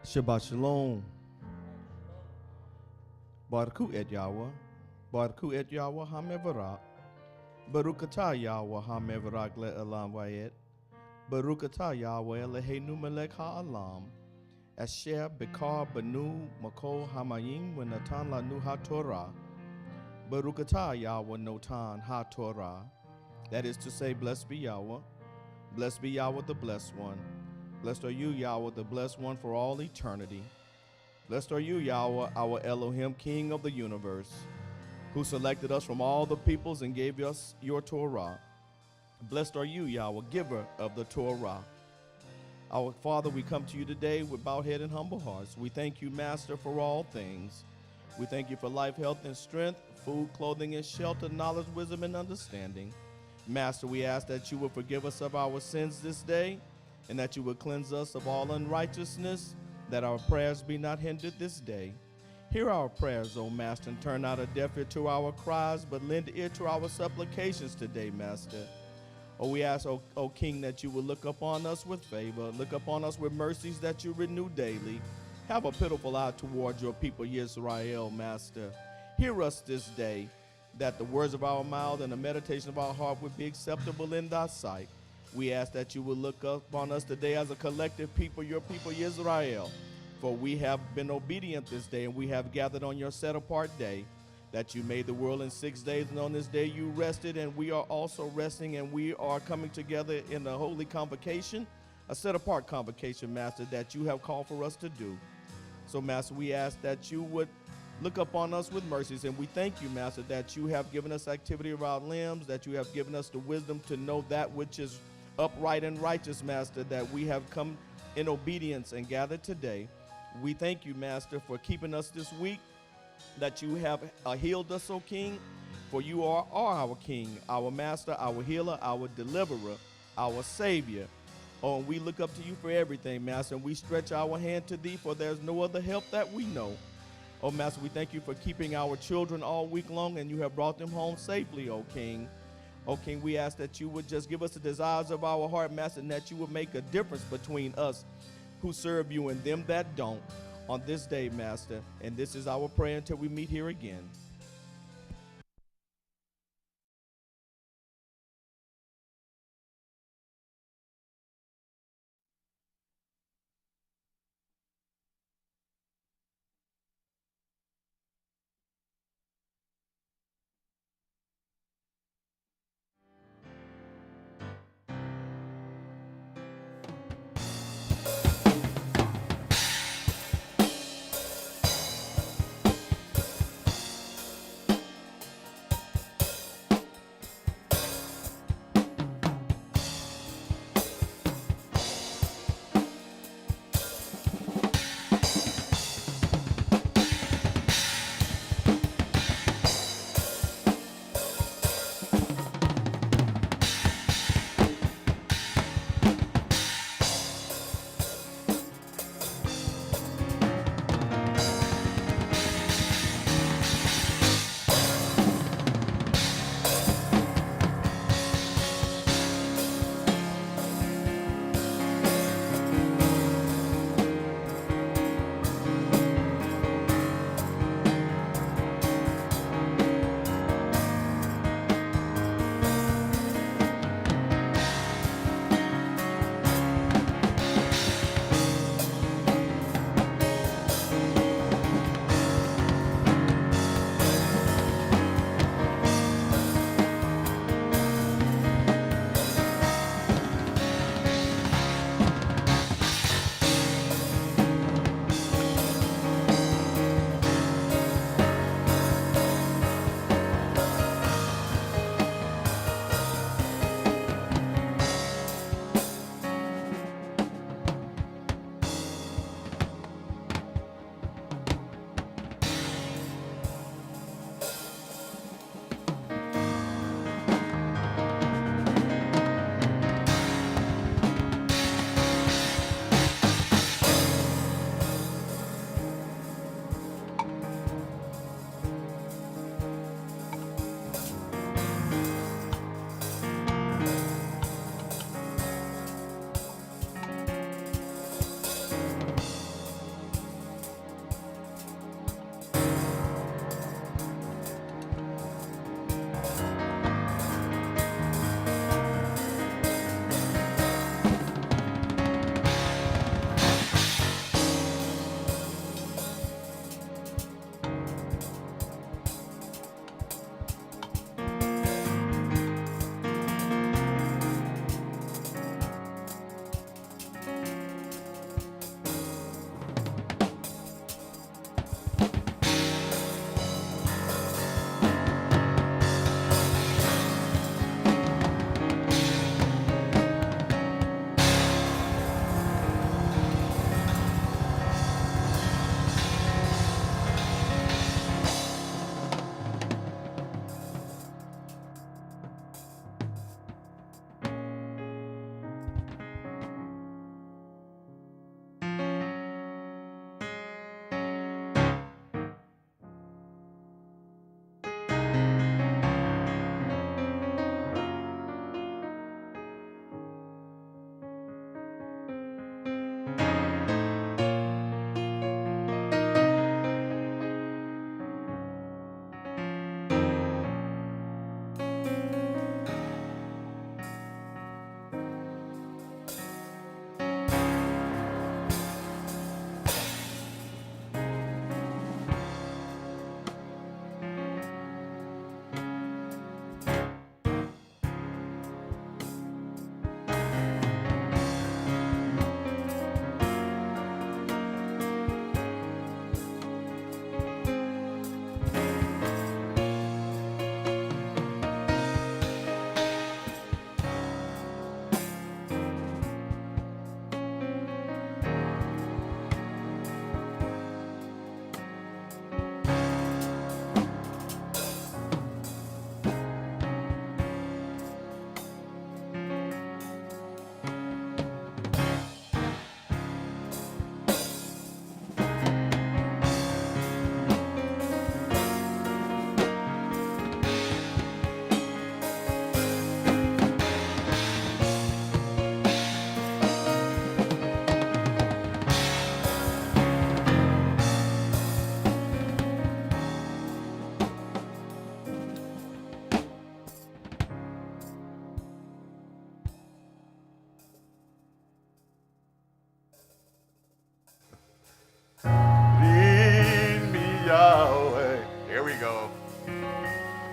Shabbat Shalom. Baruch et Yahweh. Baruch et Yahweh HaMevarak. Baruch atah Yahweh HaMevarak le'elam vayet. Baruch atah Yahweh Eloheinu melech ha'alam. Asher bekar banu makol hamayim v'natan lanu ha-torah. Baruch atah Yahweh notan ha-torah. That is to say, blessed be Yahweh. Blessed be Yahweh the Blessed One. Blessed are you, Yahweh, the Blessed One for all eternity. Blessed are you, Yahweh, our Elohim, King of the universe, who selected us from all the peoples and gave us your Torah. Blessed are you, Yahweh, giver of the Torah. Our Father, we come to you today with bowed head and humble hearts. We thank you, Master, for all things. We thank you for life, health, and strength, food, clothing, and shelter, knowledge, wisdom, and understanding. Master, we ask that you will forgive us of our sins this day, and that you will cleanse us of all unrighteousness, that our prayers be not hindered this day. Hear our prayers, O Master, and turn not a deaf ear to our cries, but lend ear to our supplications today, Master. Oh, we ask, O King, that you will look upon us with favor, look upon us with mercies that you renew daily. Have a pitiful eye toward your people, Yisrael, Master. Hear us this day, that the words of our mouth and the meditation of our heart would be acceptable in thy sight. We ask that you will look upon us today as a collective people, your people, Israel. For we have been obedient this day, and we have gathered on your set-apart day, that you made the world in 6 days, and on this day you rested, and we are also resting, and we are coming together in a holy convocation, a set-apart convocation, Master, that you have called for us to do. So, Master, we ask that you would look upon us with mercies, and we thank you, Master, that you have given us activity of our limbs, that you have given us the wisdom to know that which is upright and righteous, Master, that we have come in obedience and gathered today. We thank you, Master, for keeping us this week, that you have healed us, O King, for you are our King, our Master, our healer, our deliverer, our Savior. Oh, and we look up to you for everything, Master, and we stretch our hand to thee, for there's no other help that we know. Oh, Master, we thank you for keeping our children all week long, and you have brought them home safely, O King. Oh, King, we ask that you would just give us the desires of our heart, Master, and that you would make a difference between us who serve you and them that don't on this day, Master. And this is our prayer until we meet here again.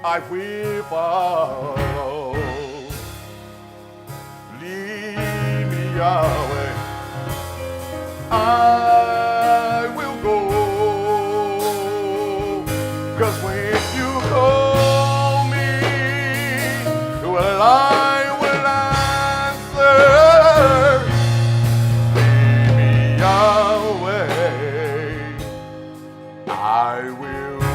I will follow. Lead me, Yahweh. I will go. 'Cause when you call me, well, I will answer. Lead me, Yahweh. I will go.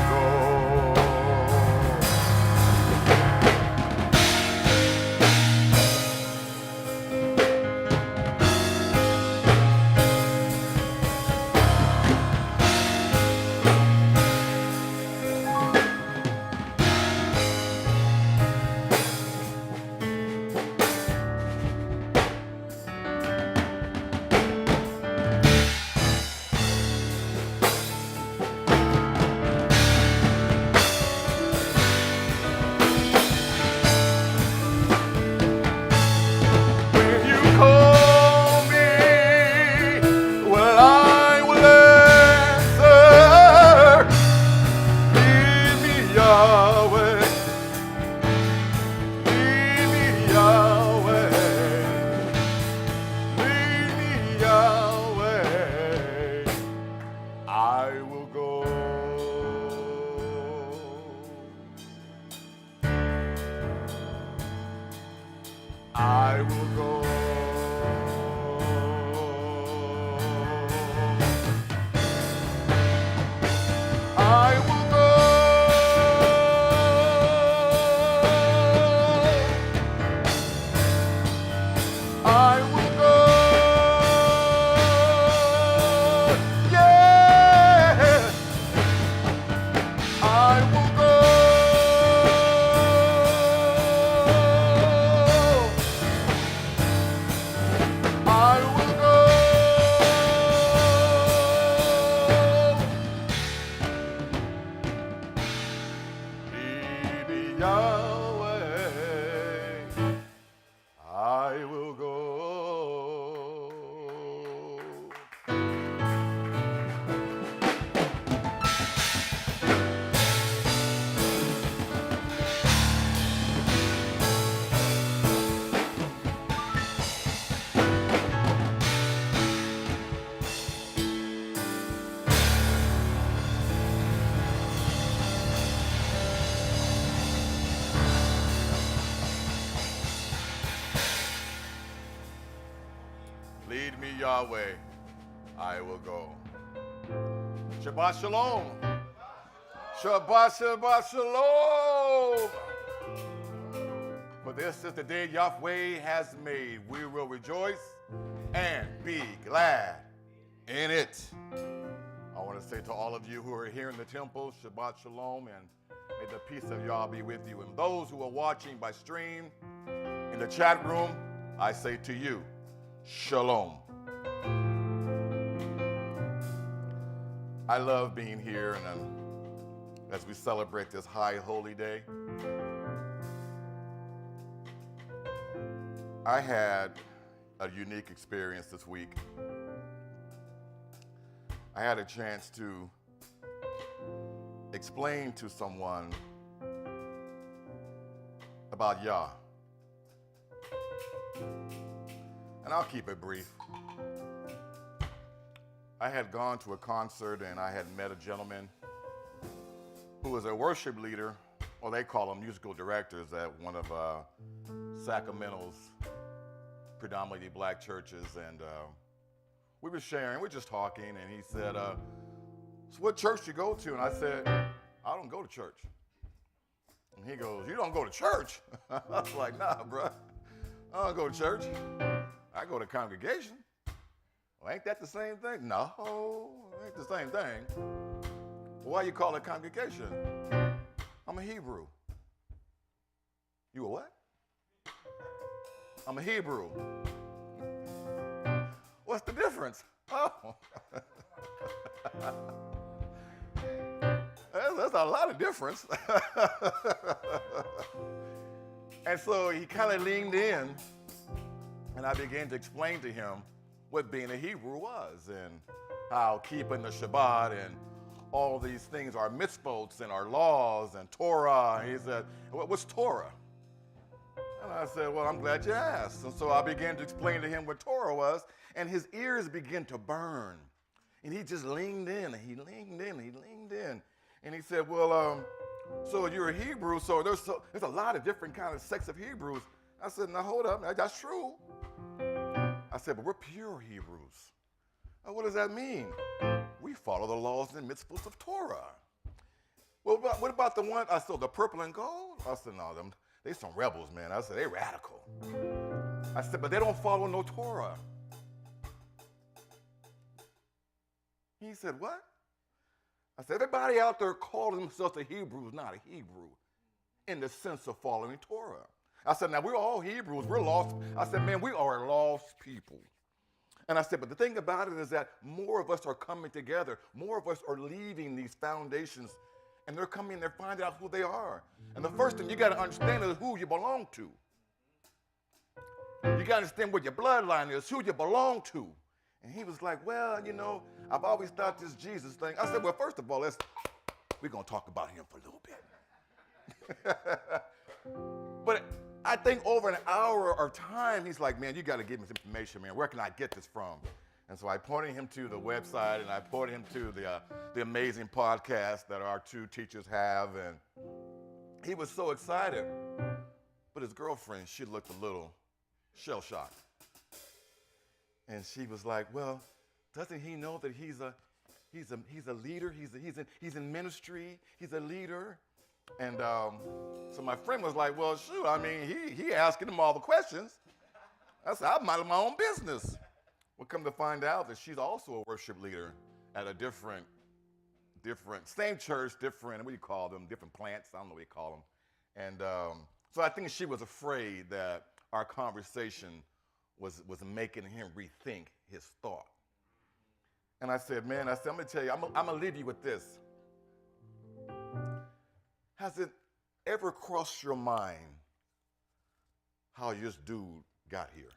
When you call me, well, I will answer. Lead me, Yahweh. Lead me, Yahweh. Lead me, Yahweh. I will go. I will go. I will go. I will go. Yeah. I will go. I will go. Lead me, Yahweh. I will go. Lead me, Yahweh. I will go. Shabbat shalom. Shabbat, Shabbat shalom. For this is the day Yahweh has made. We will rejoice and be glad in it. I want to say to all of you who are here in the temple, Shabbat shalom, and may the peace of Yah be with you. And those who are watching by stream in the chat room, I say to you, shalom. I love being here and as we celebrate this high holy day. I had a unique experience this week. I had a chance to explain to someone about Yah. And I'll keep it brief. I had gone to a concert and I had met a gentleman who was a worship leader, or they call them musical directors, at one of Sacramento's predominantly black churches. And we were sharing, we're just talking, and he said, so what church do you go to? And I said, I don't go to church. And he goes, you don't go to church? I was like, nah, bro, I don't go to church. I go to congregation. Well, ain't that the same thing? No, it ain't the same thing. Well, why you call it congregation? I'm a Hebrew. You a what? I'm a Hebrew. What's the difference? Oh. That's a lot of difference. And so he kind of leaned in, and I began to explain to him what being a Hebrew was and how keeping the Shabbat and all these things, our mitzvot and our laws and Torah. And he said, what's Torah? And I said, well, I'm glad you asked. And so I began to explain to him what Torah was, and his ears began to burn. And he just leaned in, and he leaned in, and he leaned in. And he said, well, so you're a Hebrew, so there's a lot of different kind of sects of Hebrews. I said, now hold up, that's true. I said, but we're pure Hebrews. Now, what does that mean? We follow the laws and mitzvahs of Torah. Well, what about the one, I said, the purple and gold? I said, no, they some rebels, man. I said, they radical. I said, but they don't follow no Torah. He said, what? I said, everybody out there calling themselves a Hebrew is not a Hebrew in the sense of following Torah. I said, now we're all Hebrews. We're lost. I said, man, we are lost people. And I said, but the thing about it is that more of us are coming together. More of us are leaving these foundations, and they're coming and they're finding out who they are. And the first thing you got to understand is who you belong to. You got to understand what your bloodline is, who you belong to. And he was like, well, you know, I've always thought this Jesus thing. I said, well, first of all, we're going to talk about him for a little bit. But I think over an hour of time, he's like, man, you got to give me some information, man. Where can I get this from? And so I pointed him to the website, and I pointed him to the amazing podcast that our two teachers have. And he was so excited. But his girlfriend, she looked a little shell-shocked. And she was like, well, doesn't he know that he's a leader? He's in ministry. He's a leader. And so my friend was like, well, shoot, I mean, he asking him all the questions. I said, I'm minding my own business. Well, come to find out that she's also a worship leader at a different, same church, different, what do you call them? Different plants, I don't know what you call them. And so I think she was afraid that our conversation was making him rethink his thought. And I said, man, I'm going to tell you, I'm going to leave you with this. Has it ever crossed your mind how this dude got here?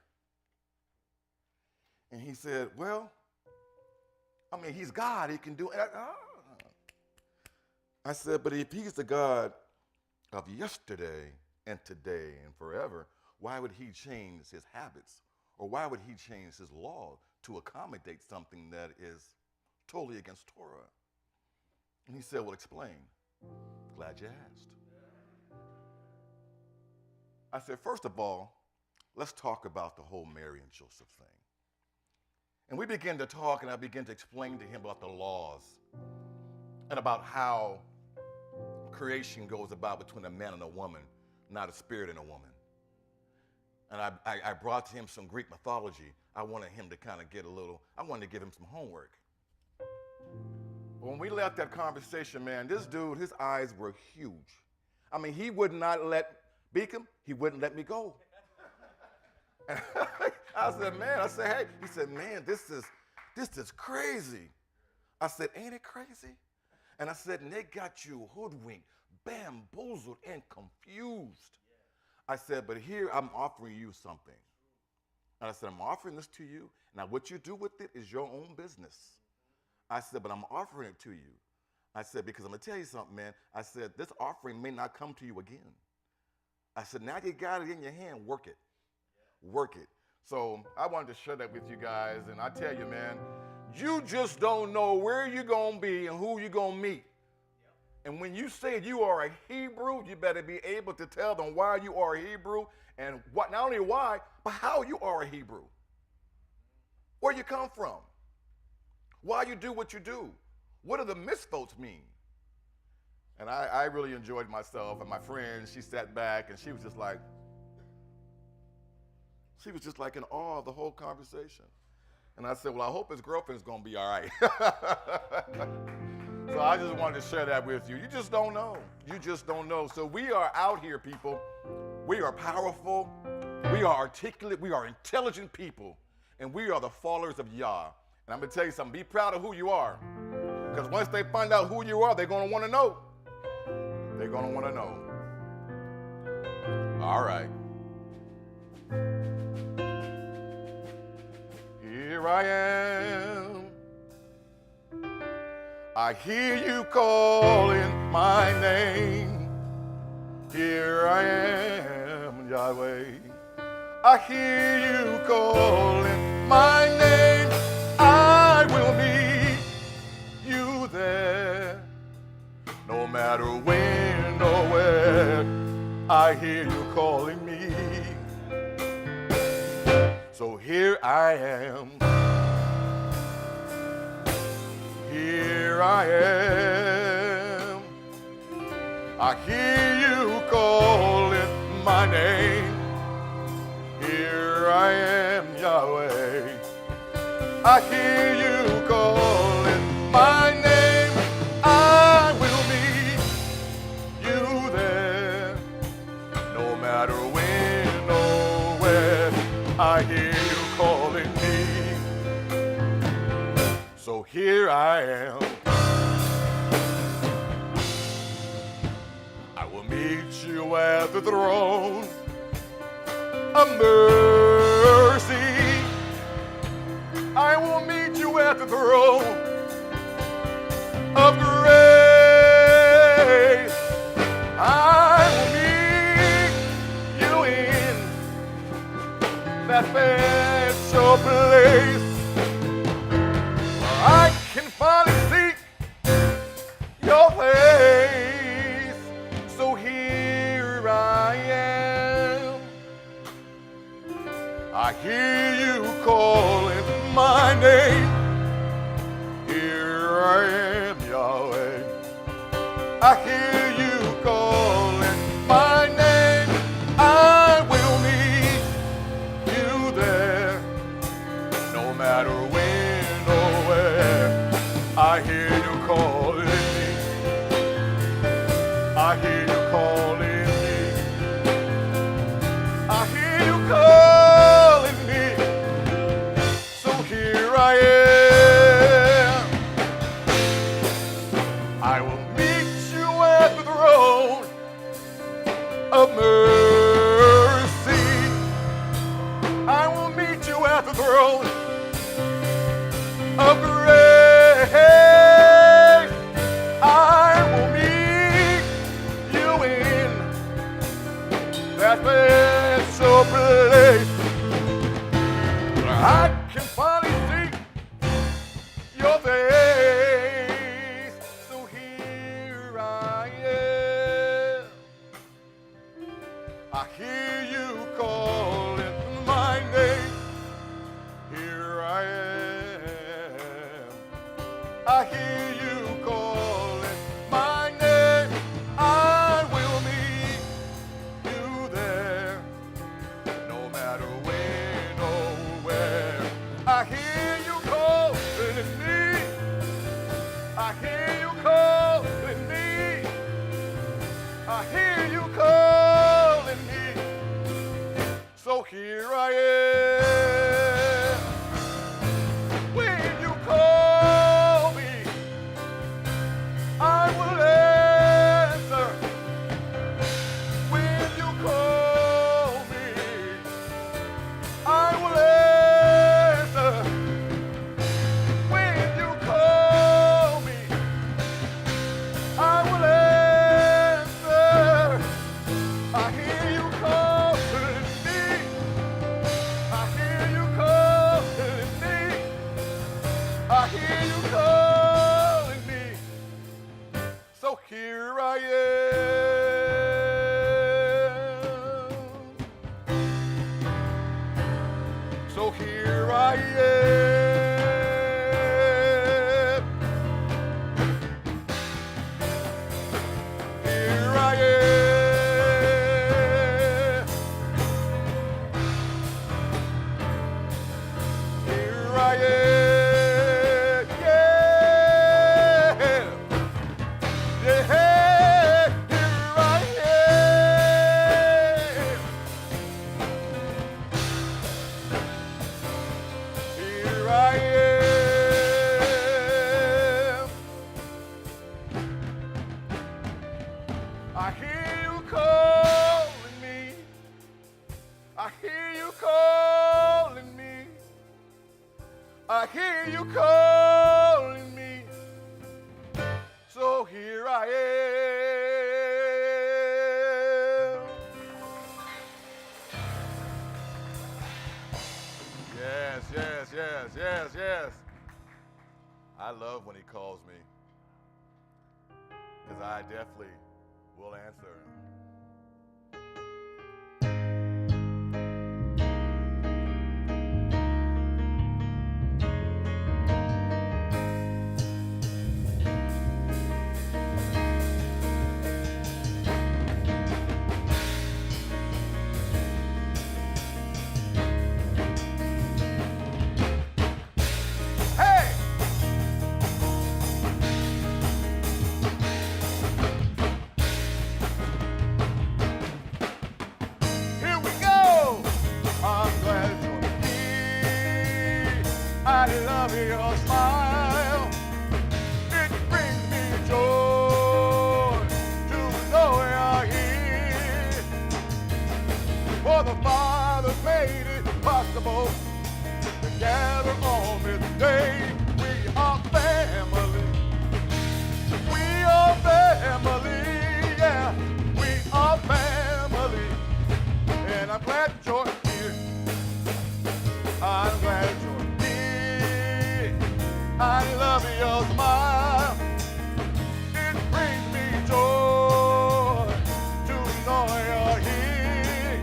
And he said, well, I mean, he's God. He can do it. I said, but if he's the God of yesterday and today and forever, why would he change his habits? Or why would he change his law to accommodate something that is totally against Torah? And he said, well, explain. Glad you asked. I said, first of all, let's talk about the whole Mary and Joseph thing. And we began to talk, and I began to explain to him about the laws and about how creation goes about between a man and a woman, not a spirit and a woman. And I brought to him some Greek mythology. I wanted him to kind of I wanted to give him some homework. When we left that conversation, man, this dude, his eyes were huge. I mean, he would not let Beacom, he wouldn't let me go. And I said, hey. He said, man, this is crazy. I said, ain't it crazy? And I said, and they got you hoodwinked, bamboozled, and confused. I said, but here I'm offering you something. And I said, I'm offering this to you. Now, what you do with it is your own business. I said, but I'm offering it to you. I said, because I'm going to tell you something, man. I said, this offering may not come to you again. I said, now you got it in your hand, work it. Work it. So I wanted to share that with you guys. And I tell you, man, you just don't know where you're going to be and who you're going to meet. And when you say you are a Hebrew, you better be able to tell them why you are a Hebrew and what, not only why, but how you are a Hebrew. Where you come from. Why you do what you do. What do the misfolks mean? And I really enjoyed myself. And my friend, she sat back and she was just like in awe of the whole conversation. And I said, well, I hope his girlfriend's going to be all right. So I just wanted to share that with you. You just don't know. You just don't know. So we are out here, people. We are powerful. We are articulate. We are intelligent people. And we are the followers of Yah. And I'm going to tell you something. Be proud of who you are. Because once they find out who you are, they're going to want to know. They're going to want to know. All right. Here I am. I hear you calling my name. Here I am, Yahweh. I hear you calling my name. I will meet you there. No matter when or where, I hear you calling me. So here I am. Here I am. I hear you calling my name. Here I am, Yahweh. I hear you calling my name. I will meet you there. No matter when or where, I hear you calling me. So here I am. I will meet you at the throne of mercy. I will meet you at the throne of grace. I will meet you in that special place where I can finally seek your face. So here I am. I hear you calling my name. Here I am, Yahweh. I hear you calling my name. I will meet you there. No matter when or where, I hear you calling me. I hear you calling me. I hear you calling me. So here I am. I will meet you at the throne of mercy. I will meet you at the throne of grace. I will meet you in that special place where I can finally see your face. So here I am. I hear you calling my name. Here I am. I hear you calling my name. I will meet you there. No matter when or where, I hear you calling me. I hear you calling me. I hear you calling me. So here I am. When you call me, I love when he calls me, because I definitely will answer him. I love your smile. It brings me joy to know you're here. For the Father made it possible to gather on this day. We are family. We are family. Yeah, we are family. And I'm glad you're here. I'm glad you're here. I love your smile. It brings me joy to know you're here.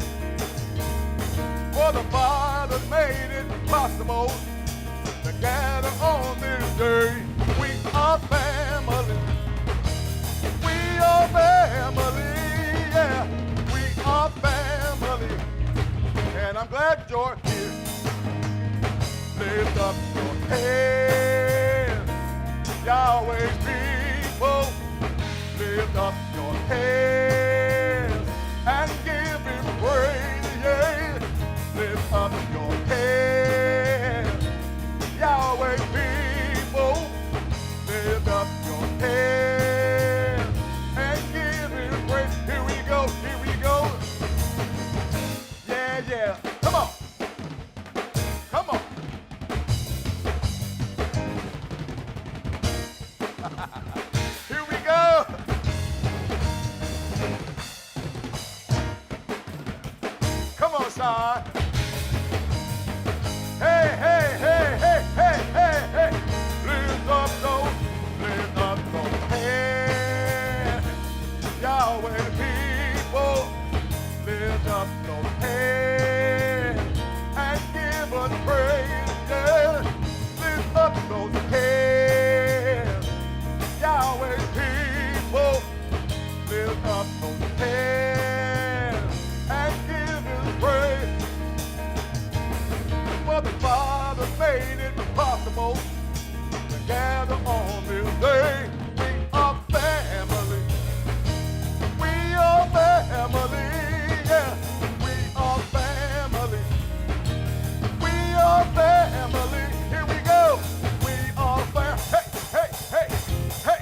For the Father made it possible to gather on this day. We are family. We are family. Yeah, we are family. And I'm glad you're here. Lift up your head, Yahweh's people. Lift up your head and give him praise. Yeah. Lift up your head, Yahweh's people. Lift up your head and give him praise. Here we go, here we go. Yeah, yeah. Come on. Come on. Here we go. Come on, Shawn. Hey, hey, hey, hey, hey, hey, hey. Lift up those hands. Yahweh people, lift up those hands and give us praise. Yeah. Lift up those hands. Yahweh people, lift up those hands and give him praise. For the Father made it possible to gather on this day. We are family. We are family. Yeah, we are family. We are family. Here we go. We are family. Hey, hey, hey, hey.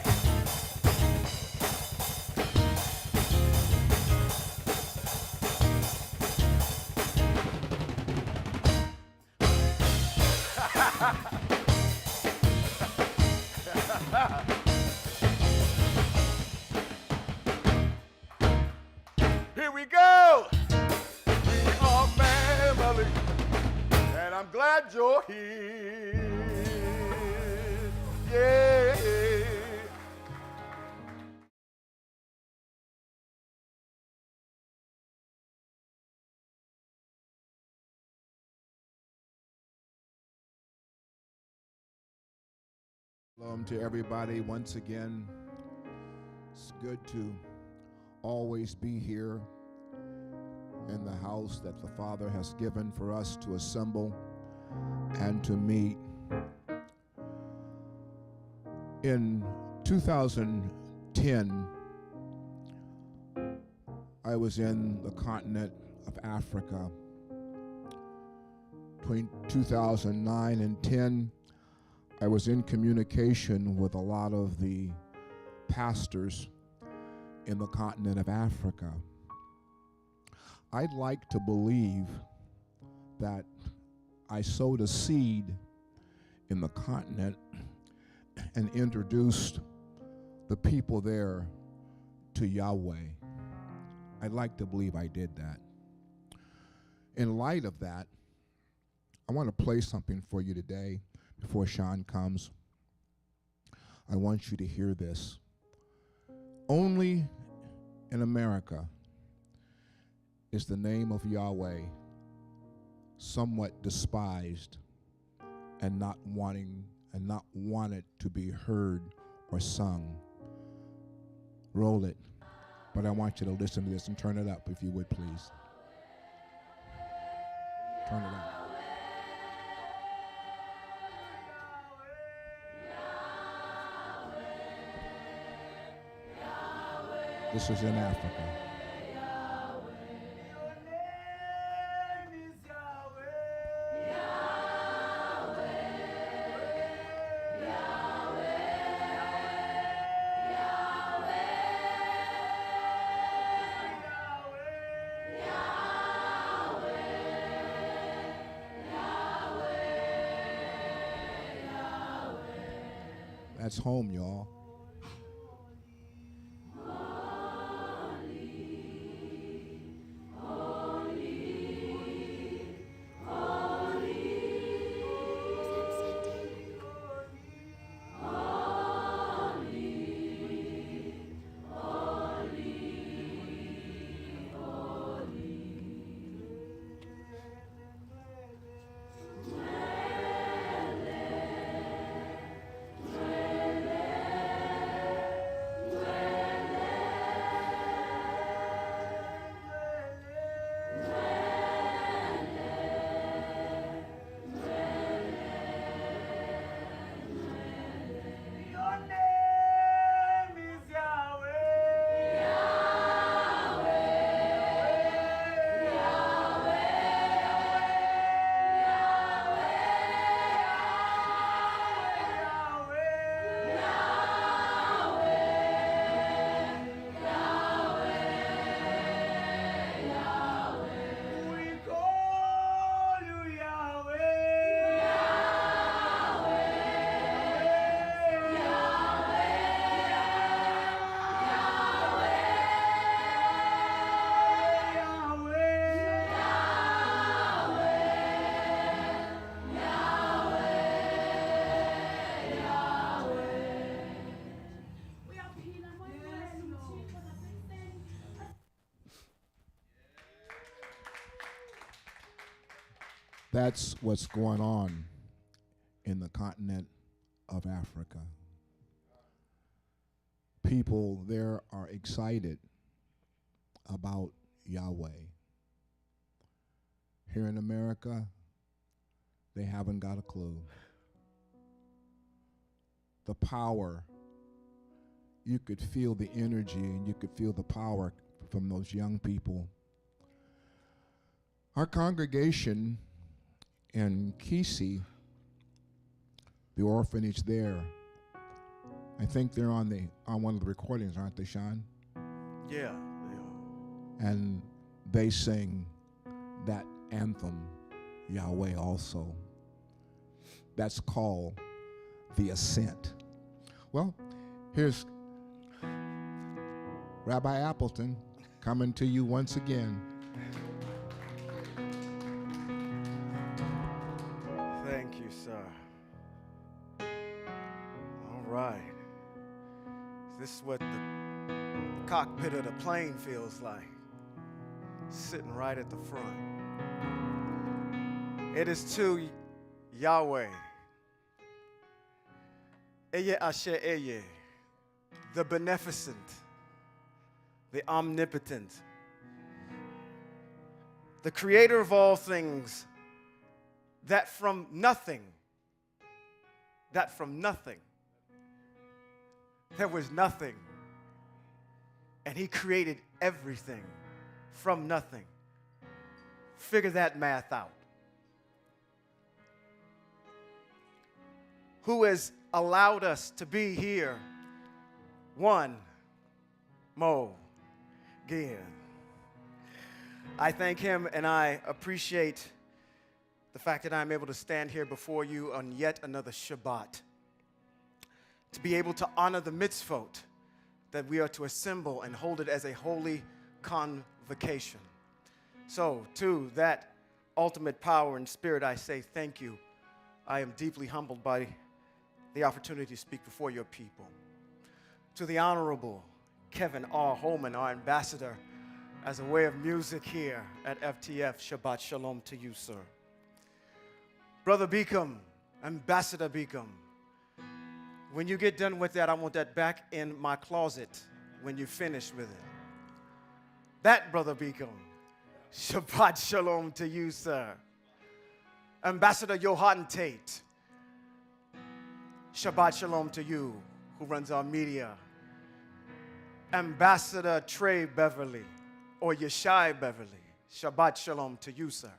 Here we go. We are family, and I'm glad you're here. Yeah. Shalom to everybody once again. It's good to always be here in the house that the Father has given for us to assemble and to meet. In 2010, I was in the continent of Africa. Between 2009 and 10, I was in communication with a lot of the pastors in the continent of Africa. I'd like to believe that I sowed a seed in the continent and introduced the people there to Yahweh. I'd like to believe I did that. In light of that, I want to play something for you today before Shawn comes. I want you to hear this. Only in America is the name of Yahweh somewhat despised and not wanted to be heard or sung. Roll it. But I want you to listen to this and turn it up if you would, please. Turn it up. This is in Africa. That's home, y'all. That's what's going on in the continent of Africa. People there are excited about Yahweh. Here in America, they haven't got a clue. The power, you could feel the energy and you could feel the power from those young people. Our congregation in Kisi, the orphanage there, I think they're on one of the recordings, aren't they, Shawn? Yeah, they are. And they sing that anthem, Yahweh, also. That's called the Ascent. Well, here's Rabbi Appleton coming to you once again. Thank you, sir. All right. This is what the cockpit of the plane feels like, sitting right at the front. It is to Yahweh, Eye Asher Eye, the beneficent, the omnipotent, the creator of all things, that from nothing, there was nothing, and he created everything from nothing. Figure that math out. Who has allowed us to be here one more again. I thank him and I appreciate the fact that I'm able to stand here before you on yet another Shabbat, to be able to honor the mitzvot that we are to assemble and hold it as a holy convocation. So to that ultimate power and spirit, I say thank you. I am deeply humbled by the opportunity to speak before your people. To the Honorable Kelvin R. Holman, our ambassador, as a way of music here at FTF, Shabbat Shalom to you, sir. Brother Beacom, Ambassador Beacom, when you get done with that, I want that back in my closet when you finish with it. That, Brother Beacom, Shabbat Shalom to you, sir. Ambassador Johan Tate, Shabbat Shalom to you, who runs our media. Ambassador Trey Beverly, or Yeshai Beverly, Shabbat Shalom to you, sir.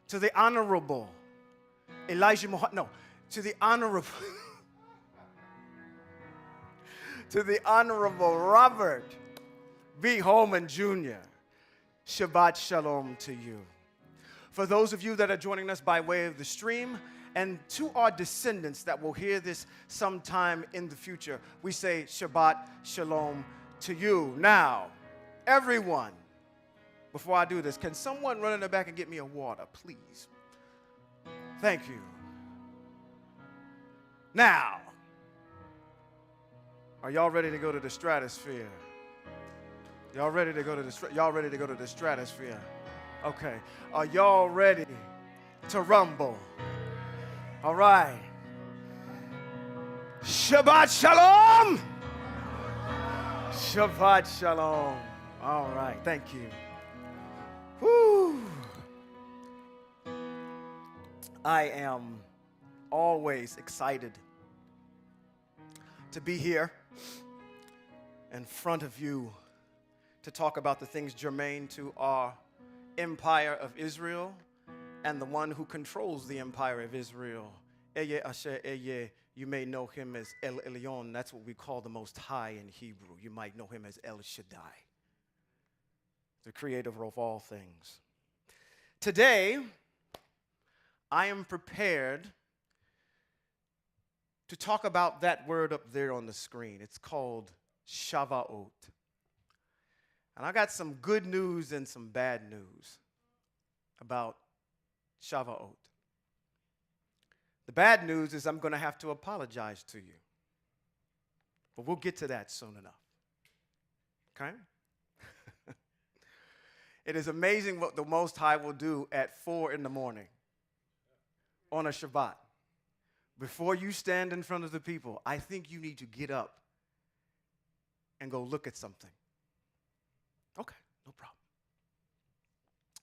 To the Honorable Elijah Mohammed, no, to the Honorable, to the Honorable Robert B. Holman Jr., Shabbat Shalom to you. For those of you that are joining us by way of the stream, and to our descendants that will hear this sometime in the future, we say Shabbat Shalom to you. Now, everyone, before I do this, can someone run in the back and get me a water, please? Thank you. Now, are y'all ready to go to the stratosphere? Y'all ready to go to the stratosphere? Okay. Are y'all ready to rumble? All right. Shabbat Shalom. Shabbat Shalom. All right. Thank you. Whew. I am always excited to be here in front of you to talk about the things germane to our empire of Israel and the one who controls the empire of Israel. Eye Asher Eye, you may know him as El Elyon. That's what we call the Most High in Hebrew. You might know him as El Shaddai, the creator of all things. Today, I am prepared to talk about that word up there on the screen. It's called Shavuot. And I got some good news and some bad news about Shavuot. The bad news is I'm going to have to apologize to you. But we'll get to that soon enough. Okay? It is amazing what the Most High will do at 4 in the morning on a Shabbat. Before you stand in front of the people, I think you need to get up and go look at something. Okay, no problem.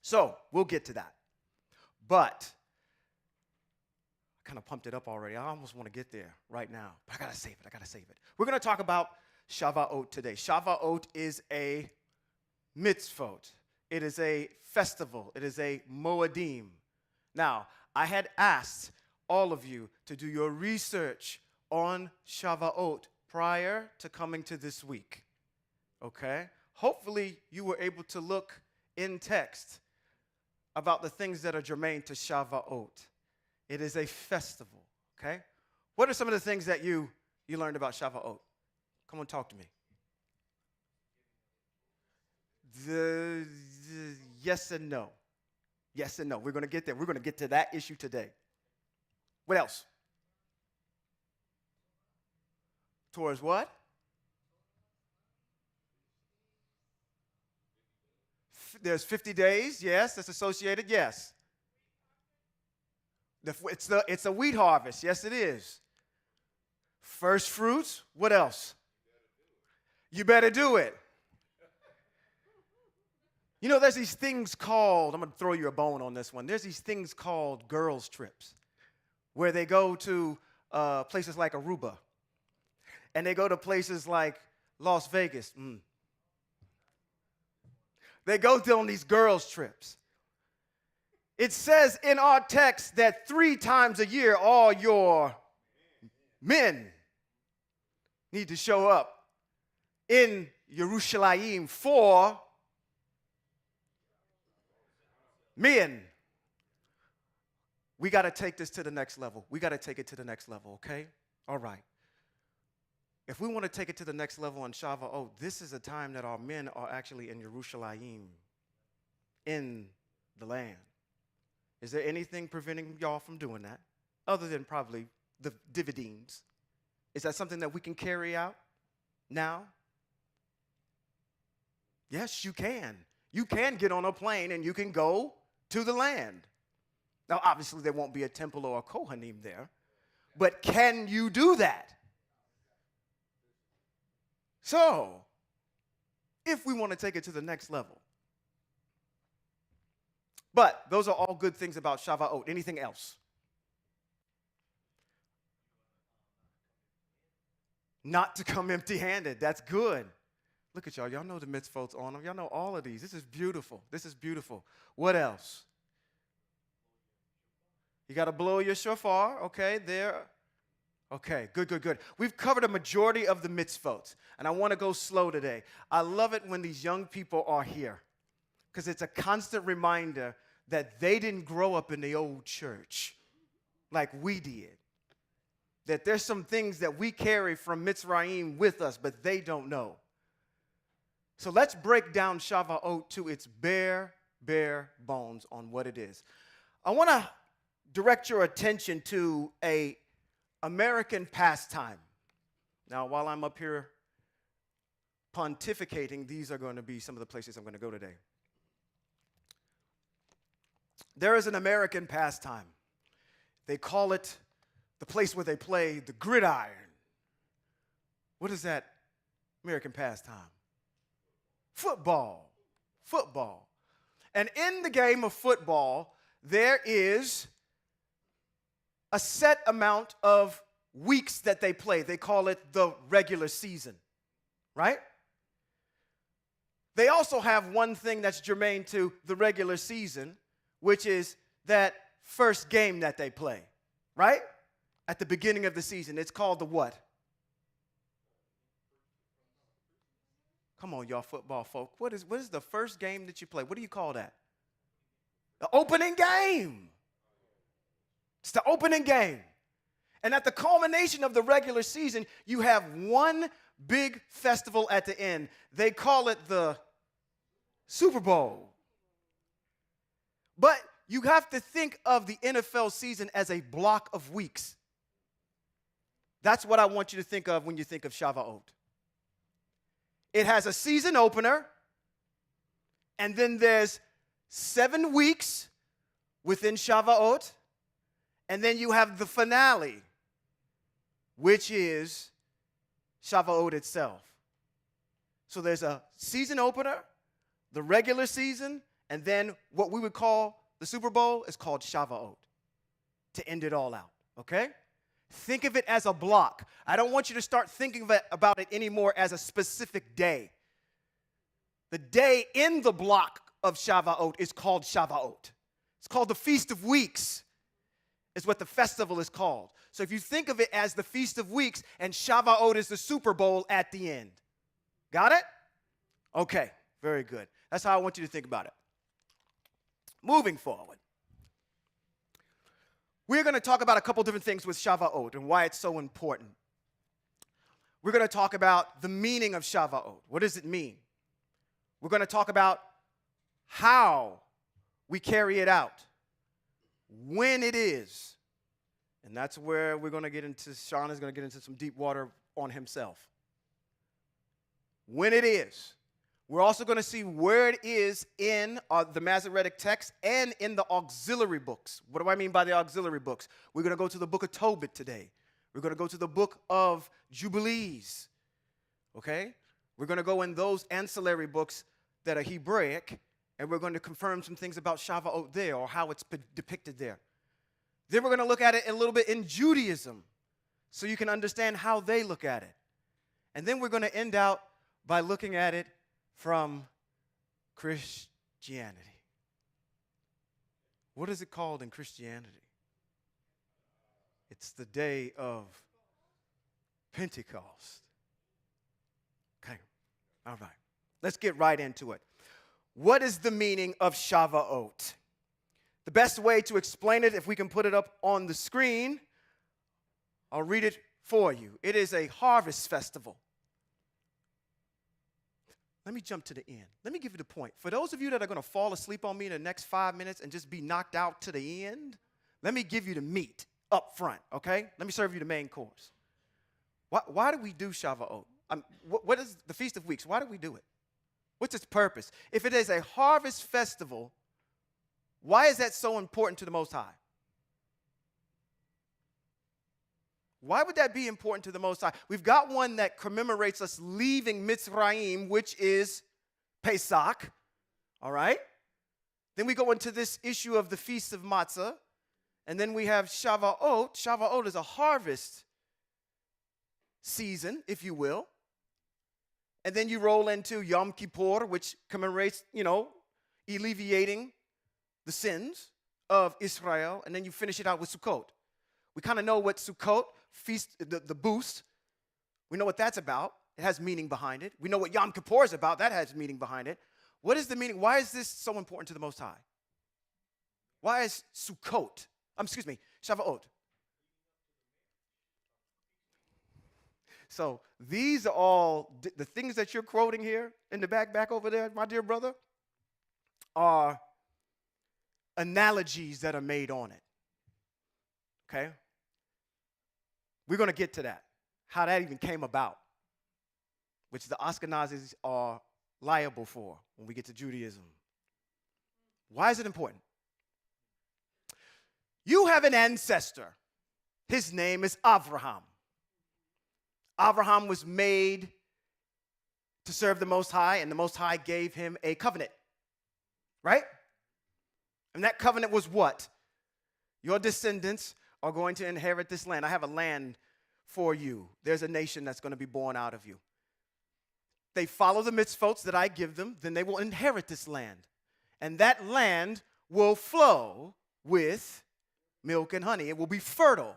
So, we'll get to that. But I kind of pumped it up already. I almost want to get there right now. But I got to save it. We're going to talk about Shavuot today. Shavuot is a mitzvot. It is a festival. It is a moedim. Now, I had asked all of you to do your research on Shavuot prior to coming to this week. Okay? Hopefully, you were able to look in text about the things that are germane to Shavuot. It is a festival, okay? What are some of the things that you learned about Shavuot? Come on, talk to me. Yes and no. Yes and no. We're going to get there. We're going to get to that issue today. What else? Towards what? There's 50 days, yes, that's associated, yes. It's a wheat harvest, yes it is. First fruits, what else? You better do it. You know, there's these things called, I'm going to throw you a bone on this one. There's these things called girls' trips where they go to places like Aruba and they go to places like Las Vegas. They go on these girls' trips. It says in our text that 3 times a year all your men need to show up in Yerushalayim for men. We got to take this to the next level. We got to take it to the next level, okay? All right. If we want to take it to the next level on Shavuot, this is a time that our men are actually in Yerushalayim, in the land. Is there anything preventing y'all from doing that, other than probably the dividends. Is that something that we can carry out now? Yes, you can. You can get on a plane and you can go to the land. Now, obviously, there won't be a temple or a Kohanim there, but can you do that? So, if we want to take it to the next level. But those are all good things about Shavuot. Anything else? Not to come empty-handed. That's good. Look at y'all. Y'all know the mitzvot on them. Y'all know all of these. This is beautiful. This is beautiful. What else? You got to blow your shofar. Okay, there. Okay, good, good, good. We've covered a majority of the mitzvot, and I want to go slow today. I love it when these young people are here because it's a constant reminder that they didn't grow up in the old church like we did. That there's some things that we carry from Mitzrayim with us, but they don't know. So let's break down Shavuot to its bare bones on what it is. I want to direct your attention to an American pastime. Now, while I'm up here pontificating, these are going to be some of the places I'm going to go today. There is an American pastime. They call it the place where they play the gridiron. What is that American pastime? Football. Football. And in the game of football, there is a set amount of weeks that they play. They call it the regular season, right? They also have one thing that's germane to the regular season, which is that first game that they play, right? At the beginning of the season. It's called the what? Come on, y'all football folk. What is the first game that you play? What do you call that? The opening game. It's the opening game. And at the culmination of the regular season, you have one big festival at the end. They call it the Super Bowl. But you have to think of the NFL season as a block of weeks. That's what I want you to think of when you think of Shavuot. It has a season opener, and then there's 7 weeks within Shavuot, and then you have the finale, which is Shavuot itself. So there's a season opener, the regular season, and then what we would call the Super Bowl is called Shavuot to end it all out, okay? Think of it as a block. I don't want you to start thinking about it anymore as a specific day. The day in the block of Shavuot is called Shavuot. It's called the Feast of Weeks, is what the festival is called. So if you think of it as the Feast of Weeks, and Shavuot is the Super Bowl at the end. Got it? Okay, very good. That's how I want you to think about it. Moving forward. We're going to talk about a couple different things with Shavuot and why it's so important. We're going to talk about the meaning of Shavuot. What does it mean? We're going to talk about how we carry it out, when it is. And that's where we're going to get into, Shawn is going to get into some deep water on himself. When it is. We're also going to see where it is in the Masoretic text and in the auxiliary books. What do I mean by the auxiliary books? We're going to go to the book of Tobit today. We're going to go to the book of Jubilees. Okay? We're going to go in those ancillary books that are Hebraic, and we're going to confirm some things about Shavuot there, or how it's depicted there. Then we're going to look at it a little bit in Judaism, so you can understand how they look at it. And then we're going to end out by looking at it from Christianity. What is it called in Christianity? It's the day of Pentecost. Okay, all right. Let's get right into it. What is the meaning of Shavuot? The best way to explain it, if we can put it up on the screen, I'll read it for you. It is a harvest festival. Let me jump to the end. Let me give you the point. For those of you that are going to fall asleep on me in the next 5 minutes and just be knocked out to the end, let me give you the meat, up front, okay? Let me serve you the main course. Why do we do Shavuot? What is the Feast of Weeks? Why do we do it? What's its purpose? If it is a harvest festival, why is that so important to the Most High? Why would that be important to the Most High? We've got one that commemorates us leaving Mitzrayim, which is Pesach, all right? Then we go into this issue of the Feast of Matzah, and then we have Shavuot. Shavuot is a harvest season, if you will. And then you roll into Yom Kippur, which commemorates, alleviating the sins of Israel. And then you finish it out with Sukkot. We kind of know what Sukkot, feast, the boost, we know what that's about. It has meaning behind it. We know what Yom Kippur is about. That has meaning behind it. What is the meaning? Why is this so important to the Most High? Why is Shavuot? So these are all, the things that you're quoting here in the back over there, my dear brother, are analogies that are made on it. Okay? We're going to get to that, how that even came about, which the Ashkenazis are liable for when we get to Judaism. Why is it important? You have an ancestor. His name is Abraham. Abraham was made to serve the Most High, and the Most High gave him a covenant, right? And that covenant was what? Your descendants are going to inherit this land. I have a land for you. There's a nation that's going to be born out of you. They follow the mitzvot that I give them, then they will inherit this land. And that land will flow with milk and honey. It will be fertile.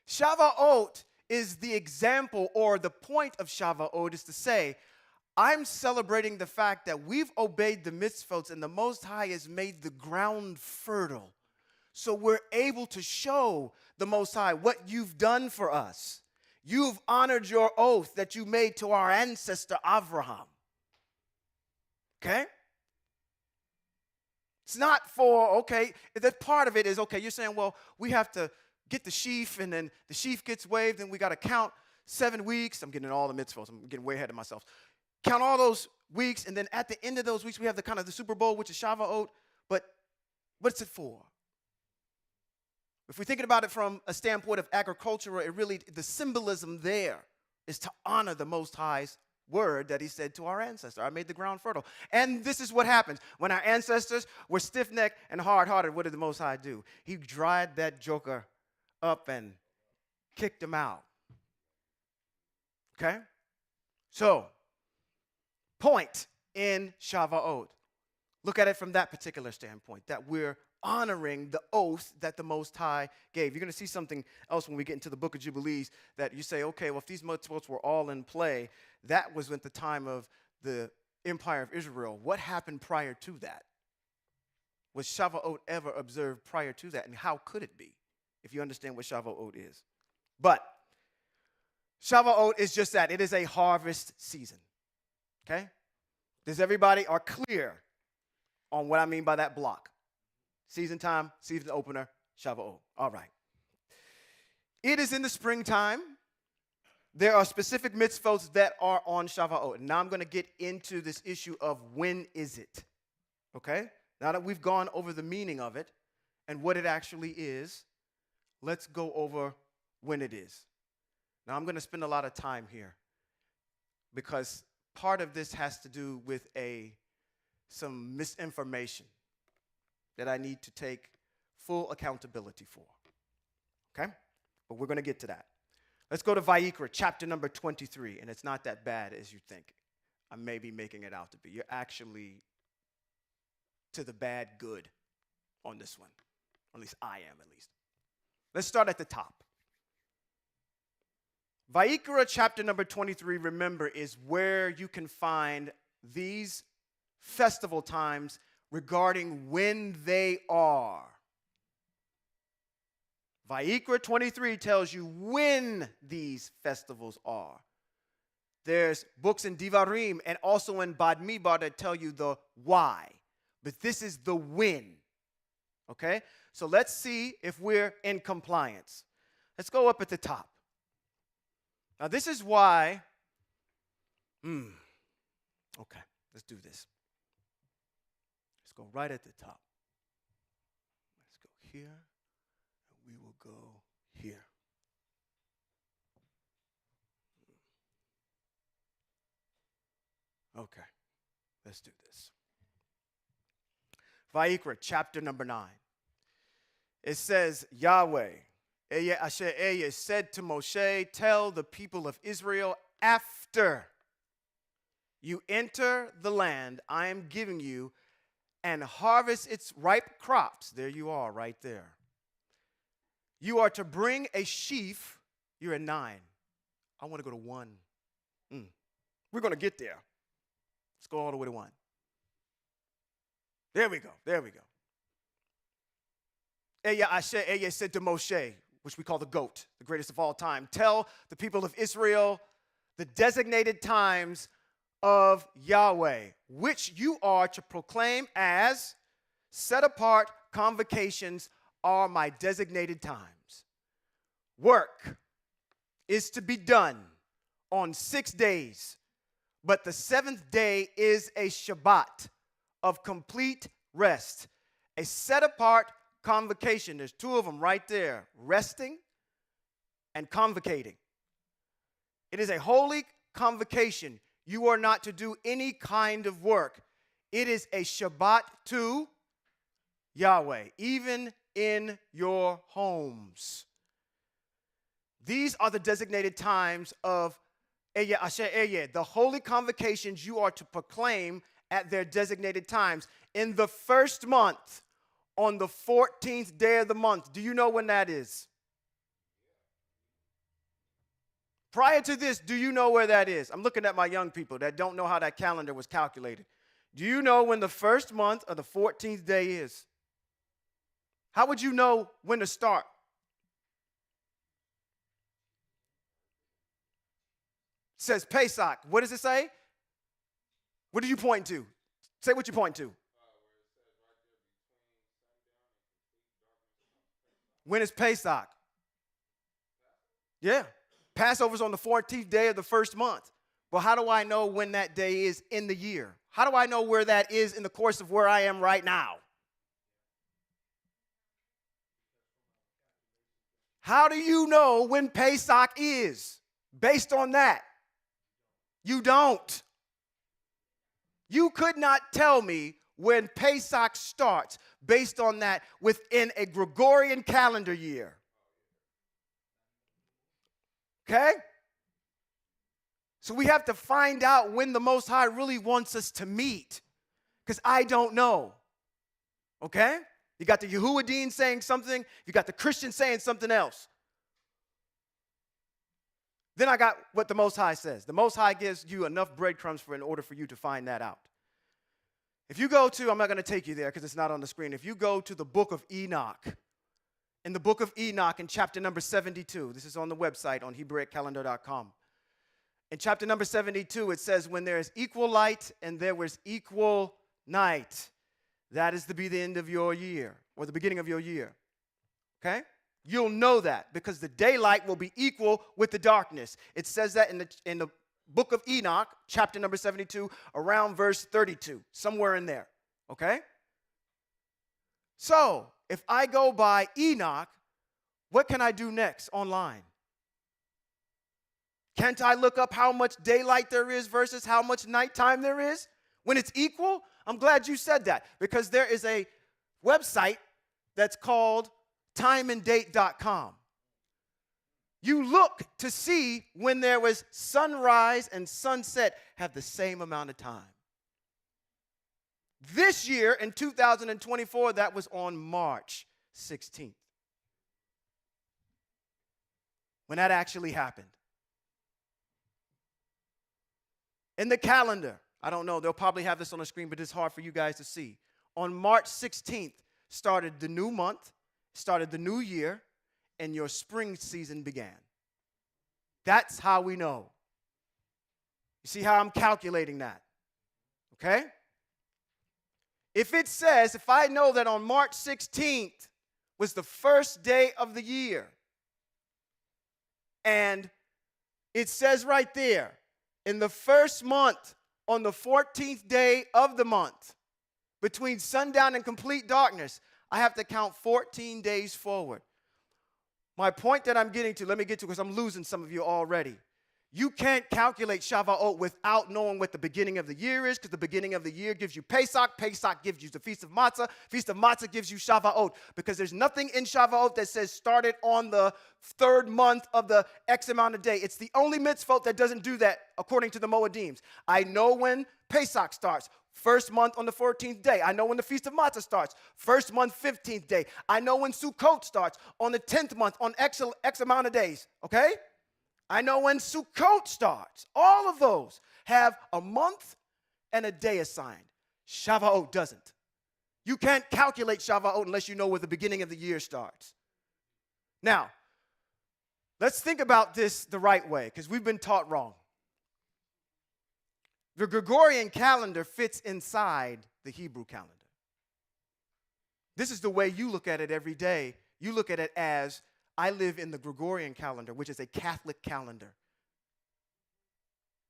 Shavuot is the example, or the point of Shavuot is to say, I'm celebrating the fact that we've obeyed the mitzvot and the Most High has made the ground fertile. So we're able to show the Most High what you've done for us. You've honored your oath that you made to our ancestor Abraham. Okay? It's not for, that part of it is, you're saying, well, we have to get the sheaf, and then the sheaf gets waved, and we got to count 7 weeks. I'm getting all the mitzvahs. I'm getting way ahead of myself. Count all those weeks, and then at the end of those weeks, we have the Super Bowl, which is Shavuot. But what's it for? If we're thinking about it from a standpoint of agriculture, the symbolism there is to honor the Most High's word that he said to our ancestor. I made the ground fertile. And this is what happens. When our ancestors were stiff-necked and hard-hearted, what did the Most High do? He dried that joker up and kicked him out. Okay? So, point in Shavuot. Look at it from that particular standpoint, that we're honoring the oath that the Most High gave. You're going to see something else when we get into the book of Jubilees that you say, if these mitzvot were all in play, that was at the time of the Empire of Israel. What happened prior to that? Was Shavuot ever observed prior to that? And how could it be, if you understand what Shavuot is? But Shavuot is just that. It is a harvest season. Okay? Does everybody are clear on what I mean by that block? Season time, season opener, Shavuot. All right. It is in the springtime. There are specific mitzvot that are on Shavuot. And now I'm going to get into this issue of when is it. Okay? Now that we've gone over the meaning of it and what it actually is, let's go over when it is. Now I'm going to spend a lot of time here because part of this has to do with some misinformation that I need to take full accountability for. Okay? But we're going to get to that. Let's go to Vayikra, chapter number 23, and it's not that bad as you think. I may be making it out to be. You're actually to the bad good on this one. At least I am, at least. Let's start at the top. Vayikra, chapter number 23, remember, is where you can find these festival times regarding when they are. Vayikra 23 tells you when these festivals are. There's books in Divarim and also in Bad Midbar that tell you the why. But this is the when. Okay? So let's see if we're in compliance. Let's go up at the top. Now, this is why, okay, let's do this. Let's go right at the top. Let's go here, and we will go here. Okay, let's do this. Vayikra, chapter number 9. It says, Yahweh, Ehyeh Asher Ehyeh, said to Moshe, tell the people of Israel, after you enter the land I am giving you and harvest its ripe crops, there you are right there, you are to bring a sheaf. You're at 9. I want to go to 1. We're going to get there. Let's go all the way to 1. There we go. There we go. Ehyeh Asher Ehyeh said to Moshe, which we call the goat, the greatest of all time, tell the people of Israel the designated times of Yahweh, which you are to proclaim as set apart convocations are my designated times. Work is to be done on 6 days, but the 7th day is a Shabbat of complete rest, a set apart convocation. There's 2 of them right there, resting and convocating. It is a holy convocation. You are not to do any kind of work. It is a Shabbat to Yahweh, even in your homes. These are the designated times of Ehyeh Asher Ehyeh, the holy convocations you are to proclaim at their designated times. In the first month, on the 14th day of the month. Do you know when that is? Prior to this, do you know where that is? I'm looking at my young people that don't know how that calendar was calculated. Do you know when the first month of the 14th day is? How would you know when to start? It says Pesach. What does it say? What did you point to? Say what you point to. When is Pesach? Yeah. Passover's on the 14th day of the first month. Well, how do I know when that day is in the year? How do I know where that is in the course of where I am right now? How do you know when Pesach is? Based on that. You don't. You could not tell me when Pesach starts based on that within a Gregorian calendar year. Okay? So we have to find out when the Most High really wants us to meet, because I don't know. Okay? You got the Yehudim saying something, you got the Christians saying something else. Then I got what the Most High says. The Most High gives you enough breadcrumbs in order for you to find that out. If you go to, I'm not going to take you there because it's not on the screen. If you go to the book of Enoch, in the book of Enoch in chapter number 72, this is on the website on HebraiCalendar.com. In chapter number 72, it says, when there is equal light and there was equal night, that is to be the end of your year or the beginning of your year. Okay? You'll know that because the daylight will be equal with the darkness. It says that in the book of Enoch, chapter number 72, around verse 32, somewhere in there. Okay? So, if I go by Enoch, what can I do next online? Can't I look up how much daylight there is versus how much nighttime there is? When it's equal? I'm glad you said that because there is a website that's called timeanddate.com. You look to see when there was sunrise and sunset have the same amount of time. This year in 2024, that was on March 16th. When that actually happened. In the calendar, I don't know, they'll probably have this on the screen, but it's hard for you guys to see. On March 16th, started the new month, started the new year, and your spring season began. That's how we know. You see how I'm calculating that? Okay? If it says, if I know that on March 16th was the first day of the year. And it says right there, in the first month, on the 14th day of the month, between sundown and complete darkness, I have to count 14 days forward. My point that I'm getting to, let me get to, because I'm losing some of you already. You can't calculate Shavuot without knowing what the beginning of the year is, because the beginning of the year gives you Pesach. Pesach gives you the Feast of Matzah. Feast of Matzah gives you Shavuot, because there's nothing in Shavuot that says started on the third month of the X amount of day. It's the only mitzvot that doesn't do that according to the Moedims. I know when Pesach starts. First month on the 14th day. I know when the Feast of Matzah starts. First month, 15th day. I know when Sukkot starts on the 10th month on X amount of days. Okay? I know when Sukkot starts. All of those have a month and a day assigned. Shavuot doesn't. You can't calculate Shavuot unless you know where the beginning of the year starts. Now, let's think about this the right way, because we've been taught wrong. The Gregorian calendar fits inside the Hebrew calendar. This is the way you look at it every day. You look at it as, I live in the Gregorian calendar, which is a Catholic calendar.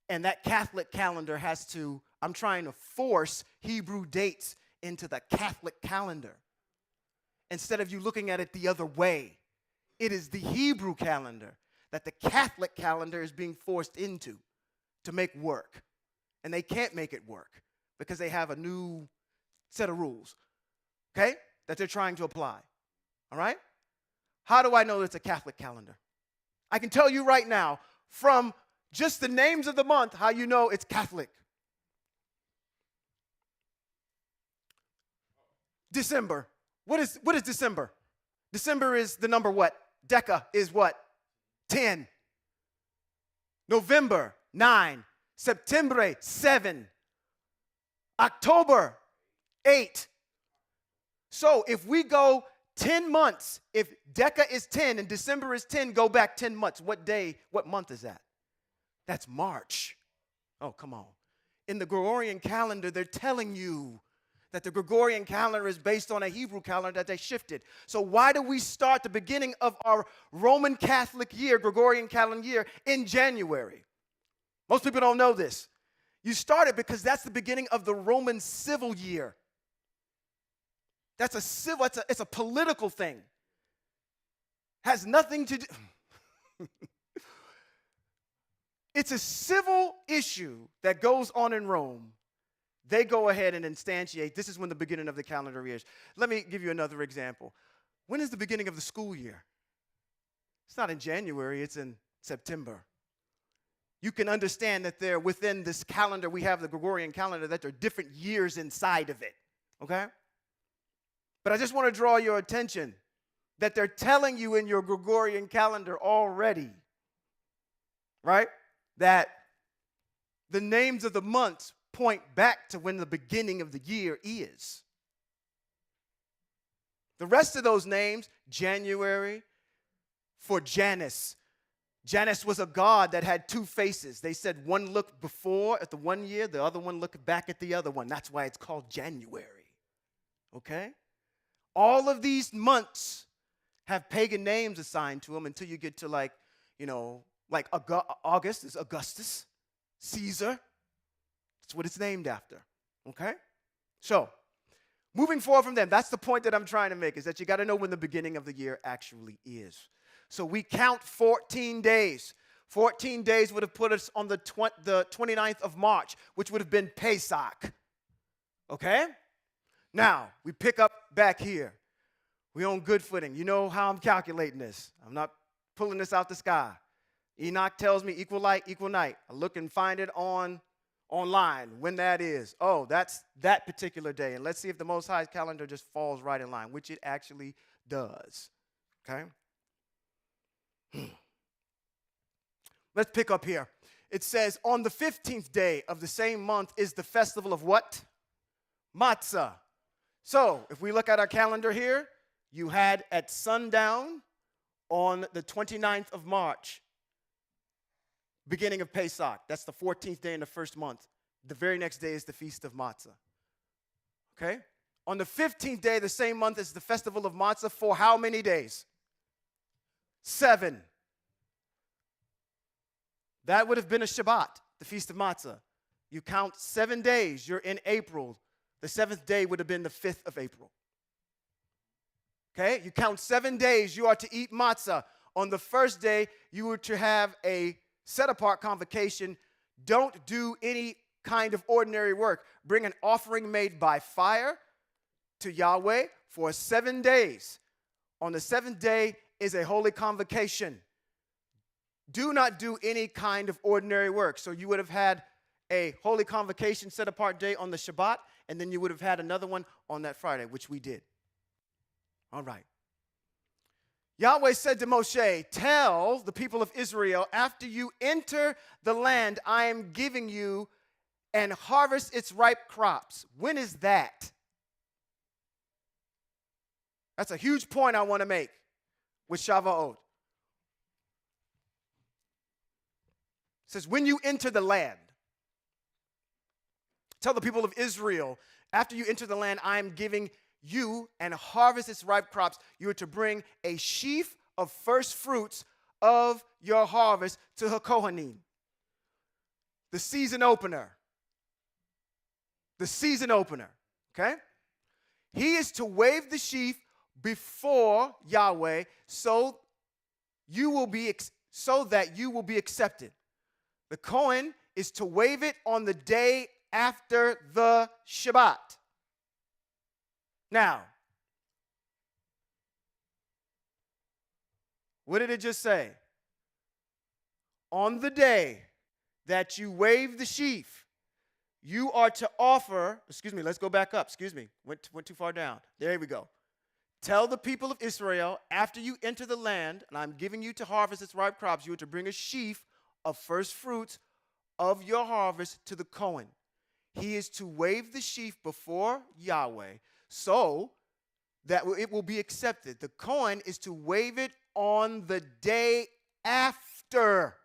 And that Catholic calendar I'm trying to force Hebrew dates into the Catholic calendar. Instead of you looking at it the other way, it is the Hebrew calendar that the Catholic calendar is being forced into to make work. And they can't make it work because they have a new set of rules, okay, that they're trying to apply. All right? How do I know it's a Catholic calendar? I can tell you right now, from just the names of the month, how you know it's Catholic. December. What is December? December is the number what? Deca is what? 10. November, 9. September, 7. October, 8. So if we go 10 months, if Deca is 10 and December is 10, go back 10 months. What month is that? That's March. Oh, come on. In the Gregorian calendar, they're telling you that the Gregorian calendar is based on a Hebrew calendar that they shifted. So why do we start the beginning of our Roman Catholic year, Gregorian calendar year, in January? Most people don't know this. You start it because that's the beginning of the Roman civil year. It's a political thing. Has nothing to do. It's a civil issue that goes on in Rome. They go ahead and instantiate. This is when the beginning of the calendar is. Let me give you another example. When is the beginning of the school year? It's not in January, it's in September. You can understand that there, within this calendar, we have the Gregorian calendar, that there are different years inside of it, okay? But I just want to draw your attention that they're telling you in your Gregorian calendar already, right, that the names of the months point back to when the beginning of the year is. The rest of those names, January, for Janus. Janus was a god that had two faces. They said one looked before at the one year, the other one looked back at the other one. That's why it's called January. Okay? All of these months have pagan names assigned to them until you get to like August is Augustus, Caesar. That's what it's named after. Okay? So, moving forward from them, that's the point that I'm trying to make, is that you got to know when the beginning of the year actually is. So we count 14 days. 14 days would have put us on the 29th of March, which would have been Pesach. Okay? Now, we pick up back here. We're on good footing. You know how I'm calculating this. I'm not pulling this out the sky. Enoch tells me equal light, equal night. I look and find it online when that is. Oh, that's that particular day. And let's see if the Most High's calendar just falls right in line, which it actually does. Okay? Let's pick up here. It says, on the 15th day of the same month is the festival of what? Matzah. So, if we look at our calendar here, you had at sundown on the 29th of March, beginning of Pesach. That's the 14th day in the first month. The very next day is the Feast of Matzah. Okay? On the 15th day of the same month is the festival of matzah for how many days? 7. That would have been a Shabbat, the Feast of Matzah. You count 7 days. You're in April. The 7th day would have been the 5th of April. Okay? You count 7 days. You are to eat matzah. On the first day, you were to have a set-apart convocation. Don't do any kind of ordinary work. Bring an offering made by fire to Yahweh for 7 days. On the 7th day is a holy convocation. Do not do any kind of ordinary work. So you would have had a holy convocation set-apart day on the Shabbat, and then you would have had another one on that Friday, which we did. All right. Yahweh said to Moshe, tell the people of Israel, after you enter the land I am giving you and harvest its ripe crops. When is that? That's a huge point I want to make with Shavuot. It says, when you enter the land, tell the people of Israel, after you enter the land I am giving you and harvest its ripe crops, you are to bring a sheaf of first fruits of your harvest to Kohanim. The season opener. The season opener. Okay? He is to wave the sheaf before Yahweh so that you will be accepted. The Kohen is to wave it on the day after the Shabbat. Now, what did it just say? On the day that you wave the sheaf, you are to offer, let's go back up, went too far down. There we go. Tell the people of Israel, after you enter the land, and I'm giving you to harvest its ripe crops, you are to bring a sheaf of first fruits of your harvest to the Kohen. He is to wave the sheaf before Yahweh so that it will be accepted. The Kohen is to wave it on the day after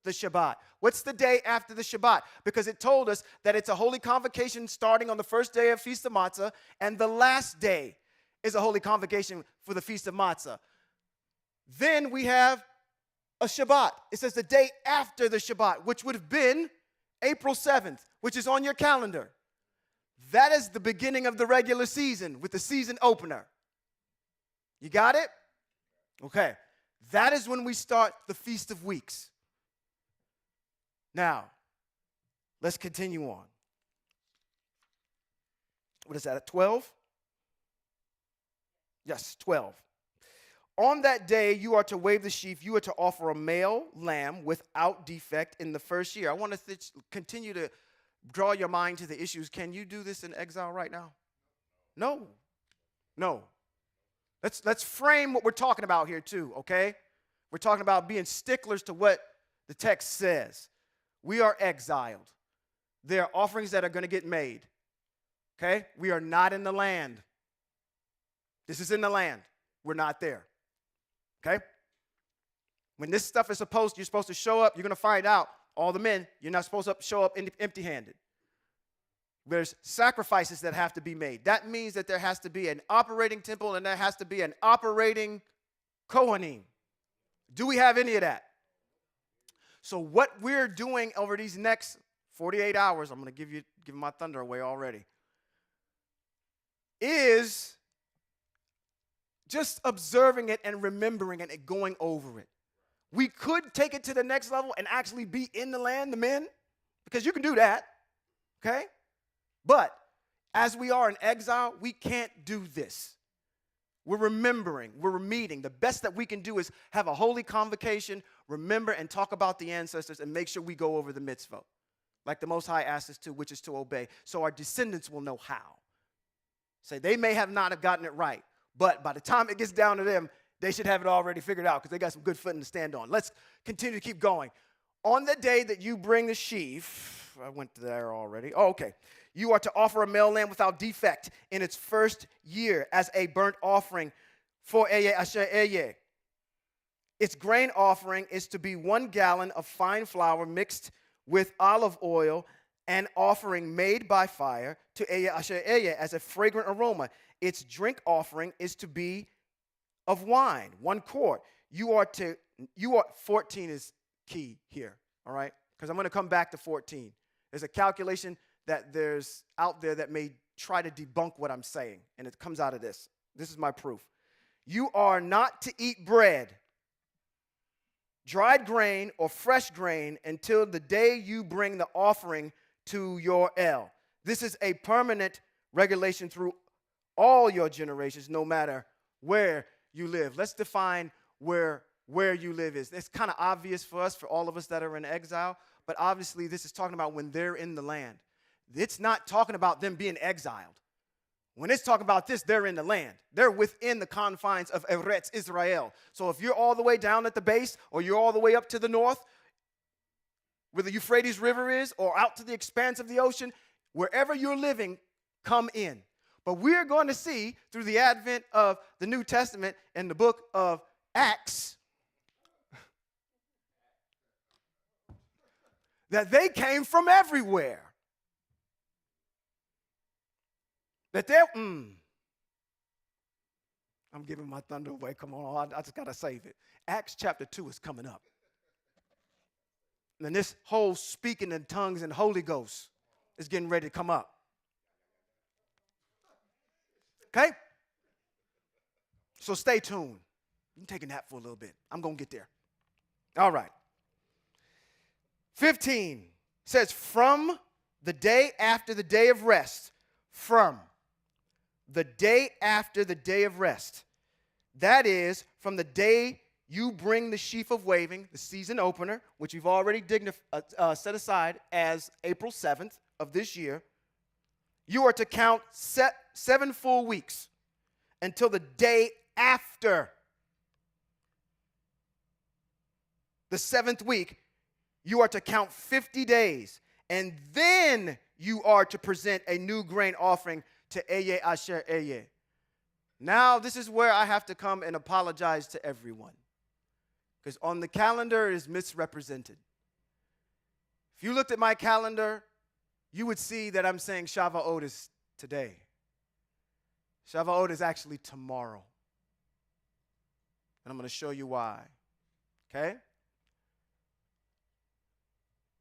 the Shabbat. What's the day after the Shabbat? Because it told us that it's a holy convocation starting on the first day of Feast of Matzah, and the last day is a holy convocation for the Feast of Matzah. Then we have a Shabbat. It says the day after the Shabbat, which would have been April 7th, which is on your calendar. That is the beginning of the regular season with the season opener. You got it? Okay. That is when we start the Feast of Weeks. Now, let's continue on. What is that, at 12? Yes, 12. On that day, you are to wave the sheaf. You are to offer a male lamb without defect in the first year. I want to continue to draw your mind to the issues. Can you do this in exile right now? No. Let's frame what we're talking about here too, okay? We're talking about being sticklers to what the text says. We are exiled. There are offerings that are going to get made, okay? We are not in the land. This is in the land. We're not there, okay? When this stuff is you're supposed to show up, you're going to find out, all the men, you're not supposed to show up empty-handed. There's sacrifices that have to be made. That means that there has to be an operating temple and there has to be an operating Kohanim. Do we have any of that? So what we're doing over these next 48 hours, I'm going to give my thunder away already, is just observing it and remembering it and going over it. We could take it to the next level and actually be in the land, the men, because you can do that, okay? But as we are in exile, we can't do this. We're remembering, we're meeting. The best that we can do is have a holy convocation, remember and talk about the ancestors, and make sure we go over the mitzvah, like the Most High asked us to, which is to obey, so our descendants will know how. Say, they may have not have gotten it right, but by the time it gets down to them, they should have it already figured out because they got some good footing to stand on. Let's continue to keep going. On the day that you bring the sheaf, I went there already. Oh, okay. You are to offer a male lamb without defect in its first year as a burnt offering for Eye Asher Eye. Its grain offering is to be 1 gallon of fine flour mixed with olive oil, an offering made by fire to Eye Asher Eye as a fragrant aroma. Its drink offering is to be of wine, 1 quart. 14 is key here, all right? Because I'm going to come back to 14. There's a calculation that there's out there that may try to debunk what I'm saying, and it comes out of this. This is my proof. You are not to eat bread, dried grain, or fresh grain until the day you bring the offering to your El. This is a permanent regulation through all your generations, no matter where you live. Let's define where you live is. It's kind of obvious for us, for all of us that are in exile, but obviously this is talking about when they're in the land. It's not talking about them being exiled. When it's talking about this, they're in the land. They're within the confines of Eretz Israel. So if you're all the way down at the base, or you're all the way up to the north, where the Euphrates River is, or out to the expanse of the ocean, wherever you're living, come in. But we're going to see through the advent of the New Testament and the book of Acts that they came from everywhere. That they're, I'm giving my thunder away. Come on, I just got to save it. Acts chapter 2 is coming up. And this whole speaking in tongues and Holy Ghost is getting ready to come up. Okay? So stay tuned. You can take a nap for a little bit. I'm going to get there. All right. 15 says, from the day after the day of rest, from the day after the day of rest. That is, from the day you bring the sheaf of waving, the season opener, which we've already set aside as April 7th of this year. You are to count 7 full weeks until the day after the 7th week. You are to count 50 days, and then you are to present a new grain offering to Eye Asher Eye. Now, this is where I have to come and apologize to everyone, because on the calendar it is misrepresented. If you looked at my calendar, you would see that I'm saying Shavuot is today. Shavuot is actually tomorrow. And I'm going to show you why. Okay?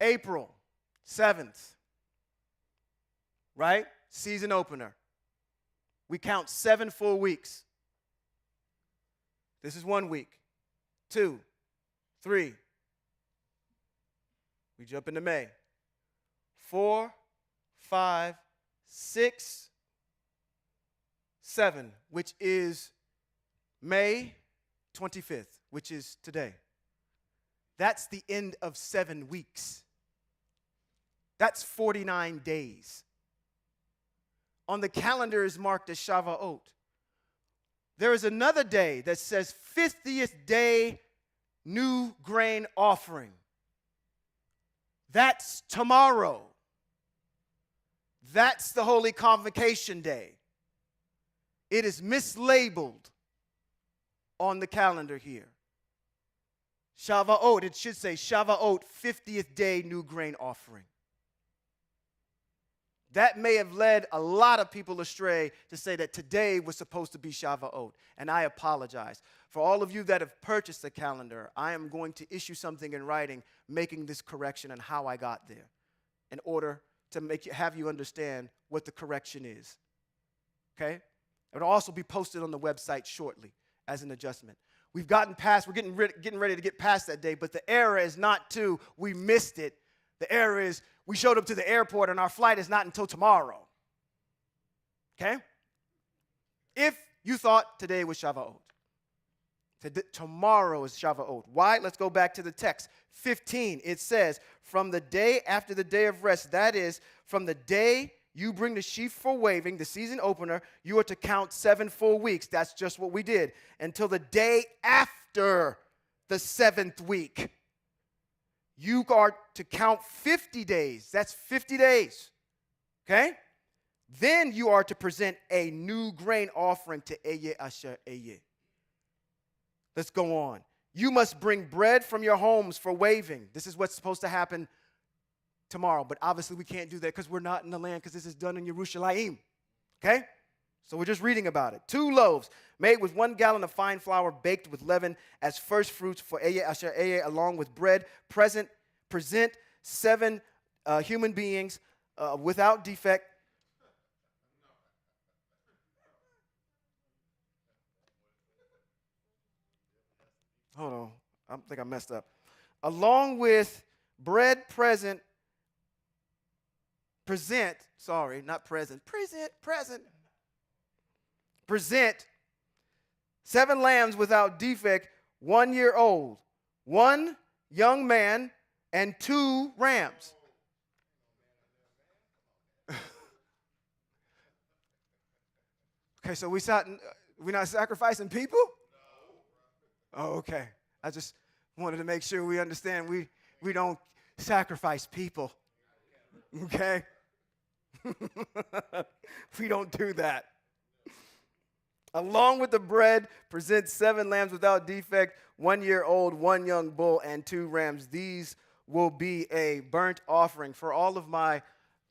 April 7th. Right? Season opener. We count 7 full weeks. This is 1 week. 2, 3. We jump into May. 4, 5, 6, 7, which is May 25th, which is today. That's the end of 7 weeks. That's 49 days. On the calendar is marked as Shavuot. There is another day that says 50th day new grain offering. That's tomorrow. That's the Holy Convocation Day. It is mislabeled on the calendar here. Shavuot, it should say Shavuot 50th day new grain offering. That may have led a lot of people astray to say that today was supposed to be Shavuot, and I apologize. For all of you that have purchased the calendar, I am going to issue something in writing making this correction on how I got there in order to have you understand what the correction is. Okay? It will also be posted on the website shortly as an adjustment. We've gotten past, we're getting ready to get past that day, but the error is not we missed it. The error is we showed up to the airport and our flight is not until tomorrow. Okay? If you thought today was Shavuot, tomorrow is Shavuot. Why? Let's go back to the text. 15, it says, from the day after the day of rest, that is, from the day you bring the sheaf for waving, the season opener, you are to count 7 full weeks. That's just what we did. Until the day after the 7th week. You are to count 50 days. That's 50 days. Okay? Then you are to present a new grain offering to Eye Asher Eye. Let's go on. You must bring bread from your homes for waving. This is what's supposed to happen tomorrow. But obviously we can't do that because we're not in the land because this is done in Yerushalayim. Okay? So we're just reading about it. 2 loaves made with 1 gallon of fine flour baked with leaven as first fruits for Eye Asher Eye, along with bread. Present 7 human beings without defect. Hold on. I think I messed up. Along with bread present. 7 lambs without defect, 1 year old, 1 young man, and 2 rams. Okay, so we're not sacrificing people? No. Oh, okay. I just wanted to make sure we understand we don't sacrifice people. Okay? We don't do that. Along with the bread, present 7 lambs without defect, 1 year old, 1 young bull, and 2 rams. These will be a burnt offering. For all of my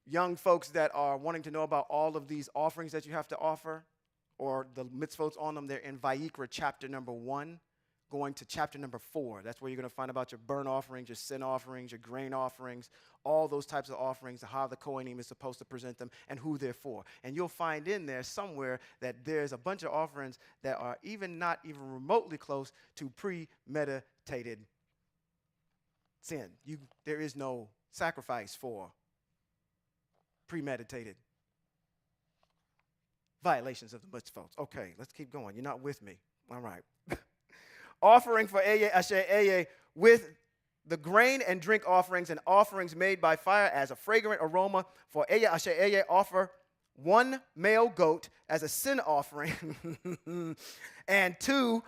young folks that are wanting to know about all of these offerings that you have to offer, or the mitzvot on them, they're in Vayikra chapter number 1, going to chapter number 4. That's where you're going to find about your burnt offerings, your sin offerings, your grain offerings, all those types of offerings, how the Kohanim is supposed to present them, and who they're for. And you'll find in there somewhere that there's a bunch of offerings that are not even remotely close to premeditated sin. There is no sacrifice for premeditated violations of the mitzvot. Okay, let's keep going. You're not with me. All right. Offering for Eye Asher Eye with the grain and drink offerings and offerings made by fire as a fragrant aroma. For Eye Asher Eye offer 1 male goat as a sin offering and 2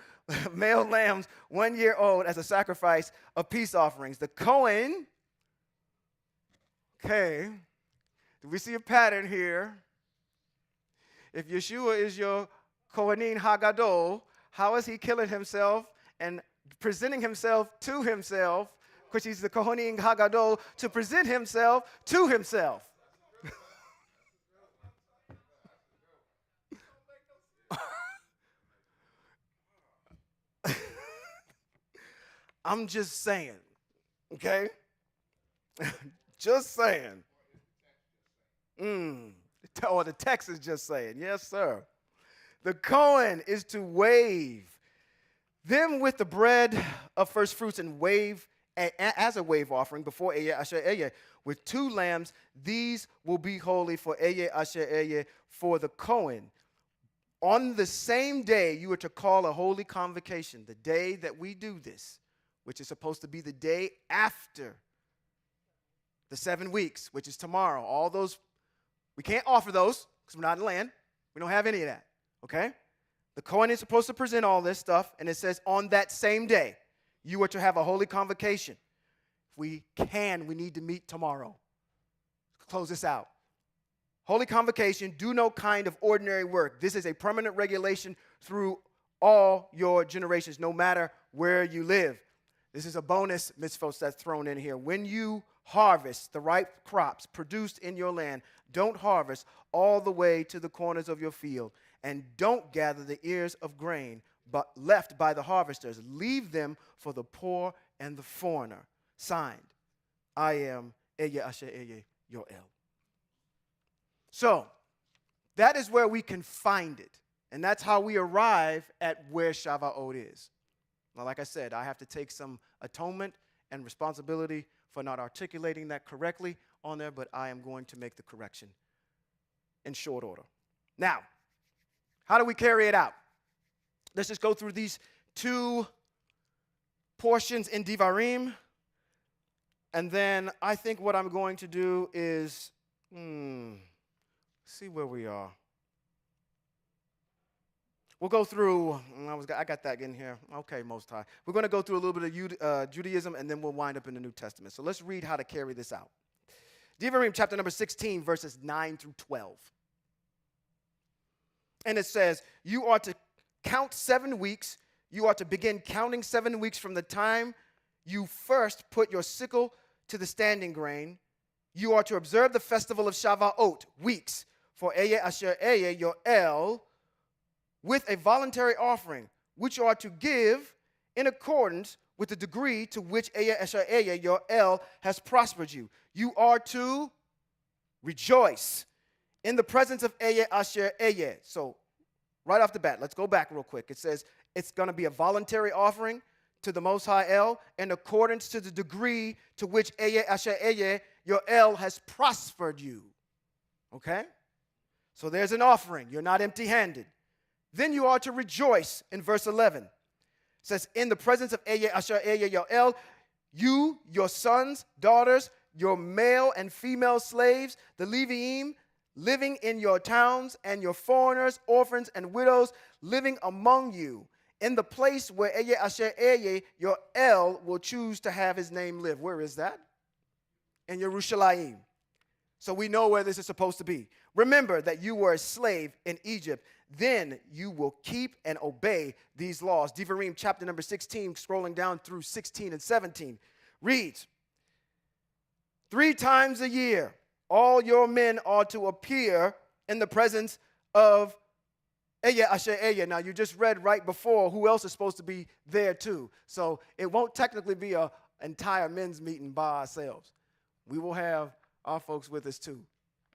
male lambs 1 year old as a sacrifice of peace offerings. The Kohen, okay, do we see a pattern here? If Yeshua is your Kohanin Hagadol, how is he killing himself and presenting himself to himself, because he's the Kohanin Hagadol, to present himself to himself? I'm just saying, okay? Just saying. Or the text is just saying, yes, sir. The Kohen is to wave them with the bread of first fruits and wave as a wave offering before Eye Asher Eye. With 2 lambs, these will be holy for Eye Asher Eye for the Kohen. On the same day, you are to call a holy convocation, the day that we do this, which is supposed to be the day after the 7 weeks, which is tomorrow. All those, we can't offer those because we're not in the land. We don't have any of that, okay? The Kohen is supposed to present all this stuff, and it says on that same day, you are to have a holy convocation. If we need to meet tomorrow. Close this out. Holy convocation, do no kind of ordinary work. This is a permanent regulation through all your generations, no matter where you live. This is a bonus mitzvot that's thrown in here. When you harvest the ripe crops produced in your land, don't harvest all the way to the corners of your field, and don't gather the ears of grain but left by the harvesters. Leave them for the poor and the foreigner. Signed, I am Eye Asher Eye Yoel. So, that is where we can find it. And that's how we arrive at where Shavuot is. Now, like I said, I have to take some atonement and responsibility for not articulating that correctly on there, but I am going to make the correction in short order. Now, how do we carry it out? Let's just go through these 2 portions in Devarim, and then I think what I'm going to do is, see where we are. We'll go through, I got that in here. Okay, Most High. We're going to go through a little bit of Judaism, and then we'll wind up in the New Testament. So let's read how to carry this out. Devarim chapter number 16, verses 9 through 12. And it says, you are to count 7 weeks. You are to begin counting 7 weeks from the time you first put your sickle to the standing grain. you are to observe the festival of Shavuot, weeks, for Eye Asher Eye, your El, with a voluntary offering, which you are to give in accordance with the degree to which Eye Asher Eye, your El, has prospered you. You are to rejoice in the presence of Eye Asher Eye. So, right off the bat, let's go back real quick. It says it's going to be a voluntary offering to the Most High El in accordance to the degree to which Eye Asher Eye, your El, has prospered you. Okay? So there's an offering. You're not empty-handed. Then you are to rejoice in verse 11. It says, in the presence of Eye Asher Eye, your El, you, your sons, daughters, your male and female slaves, the Leviim, living in your towns, and your foreigners, orphans, and widows living among you, in the place where Eye Asher Eye, your El, will choose to have his name live. Where is that? In Yerushalayim. So we know where this is supposed to be. Remember that you were a slave in Egypt. Then you will keep and obey these laws. Devarim chapter number 16, scrolling down through 16 and 17, reads, 3 times a year, all your men are to appear in the presence of Eye Asher Eye. Now, you just read right before who else is supposed to be there too. So it won't technically be an entire men's meeting by ourselves. We will have our folks with us too,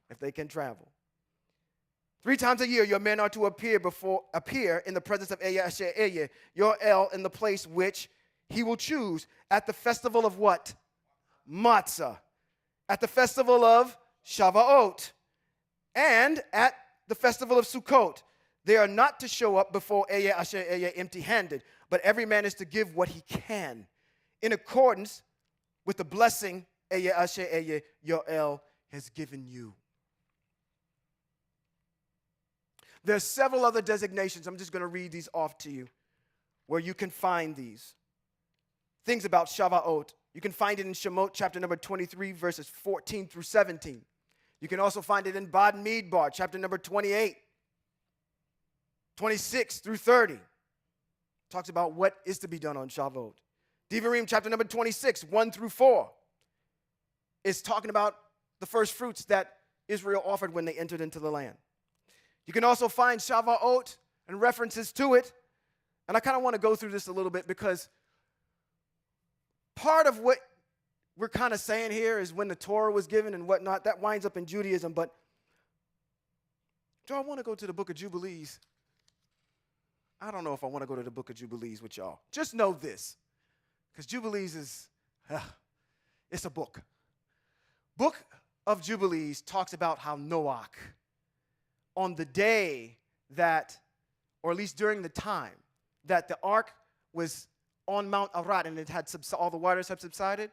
if they can travel. 3 times a year, your men are to appear in the presence of Eye Asher Eye, your El, in the place which he will choose at the festival of what? Matzah. At the festival of Shavuot, and at the festival of Sukkot. They are not to show up before Eye Asher Eye empty-handed, but every man is to give what he can in accordance with the blessing Eye Asher Eye, your El, has given you. There's several other designations. I'm just going to read these off to you where you can find these things about Shavuot. You can find it in Shemot chapter number 23, verses 14 through 17. You can also find it in Bad Midbar, chapter number 28, 26 through 30. Talks about what is to be done on Shavuot. Devarim chapter number 26, 1 through 4, is talking about the first fruits that Israel offered when they entered into the land. You can also find Shavuot and references to it. And I kind of want to go through this a little bit because part of what we're kind of saying here is when the Torah was given and whatnot, that winds up in Judaism. But do I want to go to the book of Jubilees? I don't know if I want to go to the book of Jubilees with y'all. Just know this, because Jubilees is, it's a book. Book of Jubilees talks about how Noach, on the day that, or at least during the time, that the ark was on Mount Arad and it had all the waters had subsided,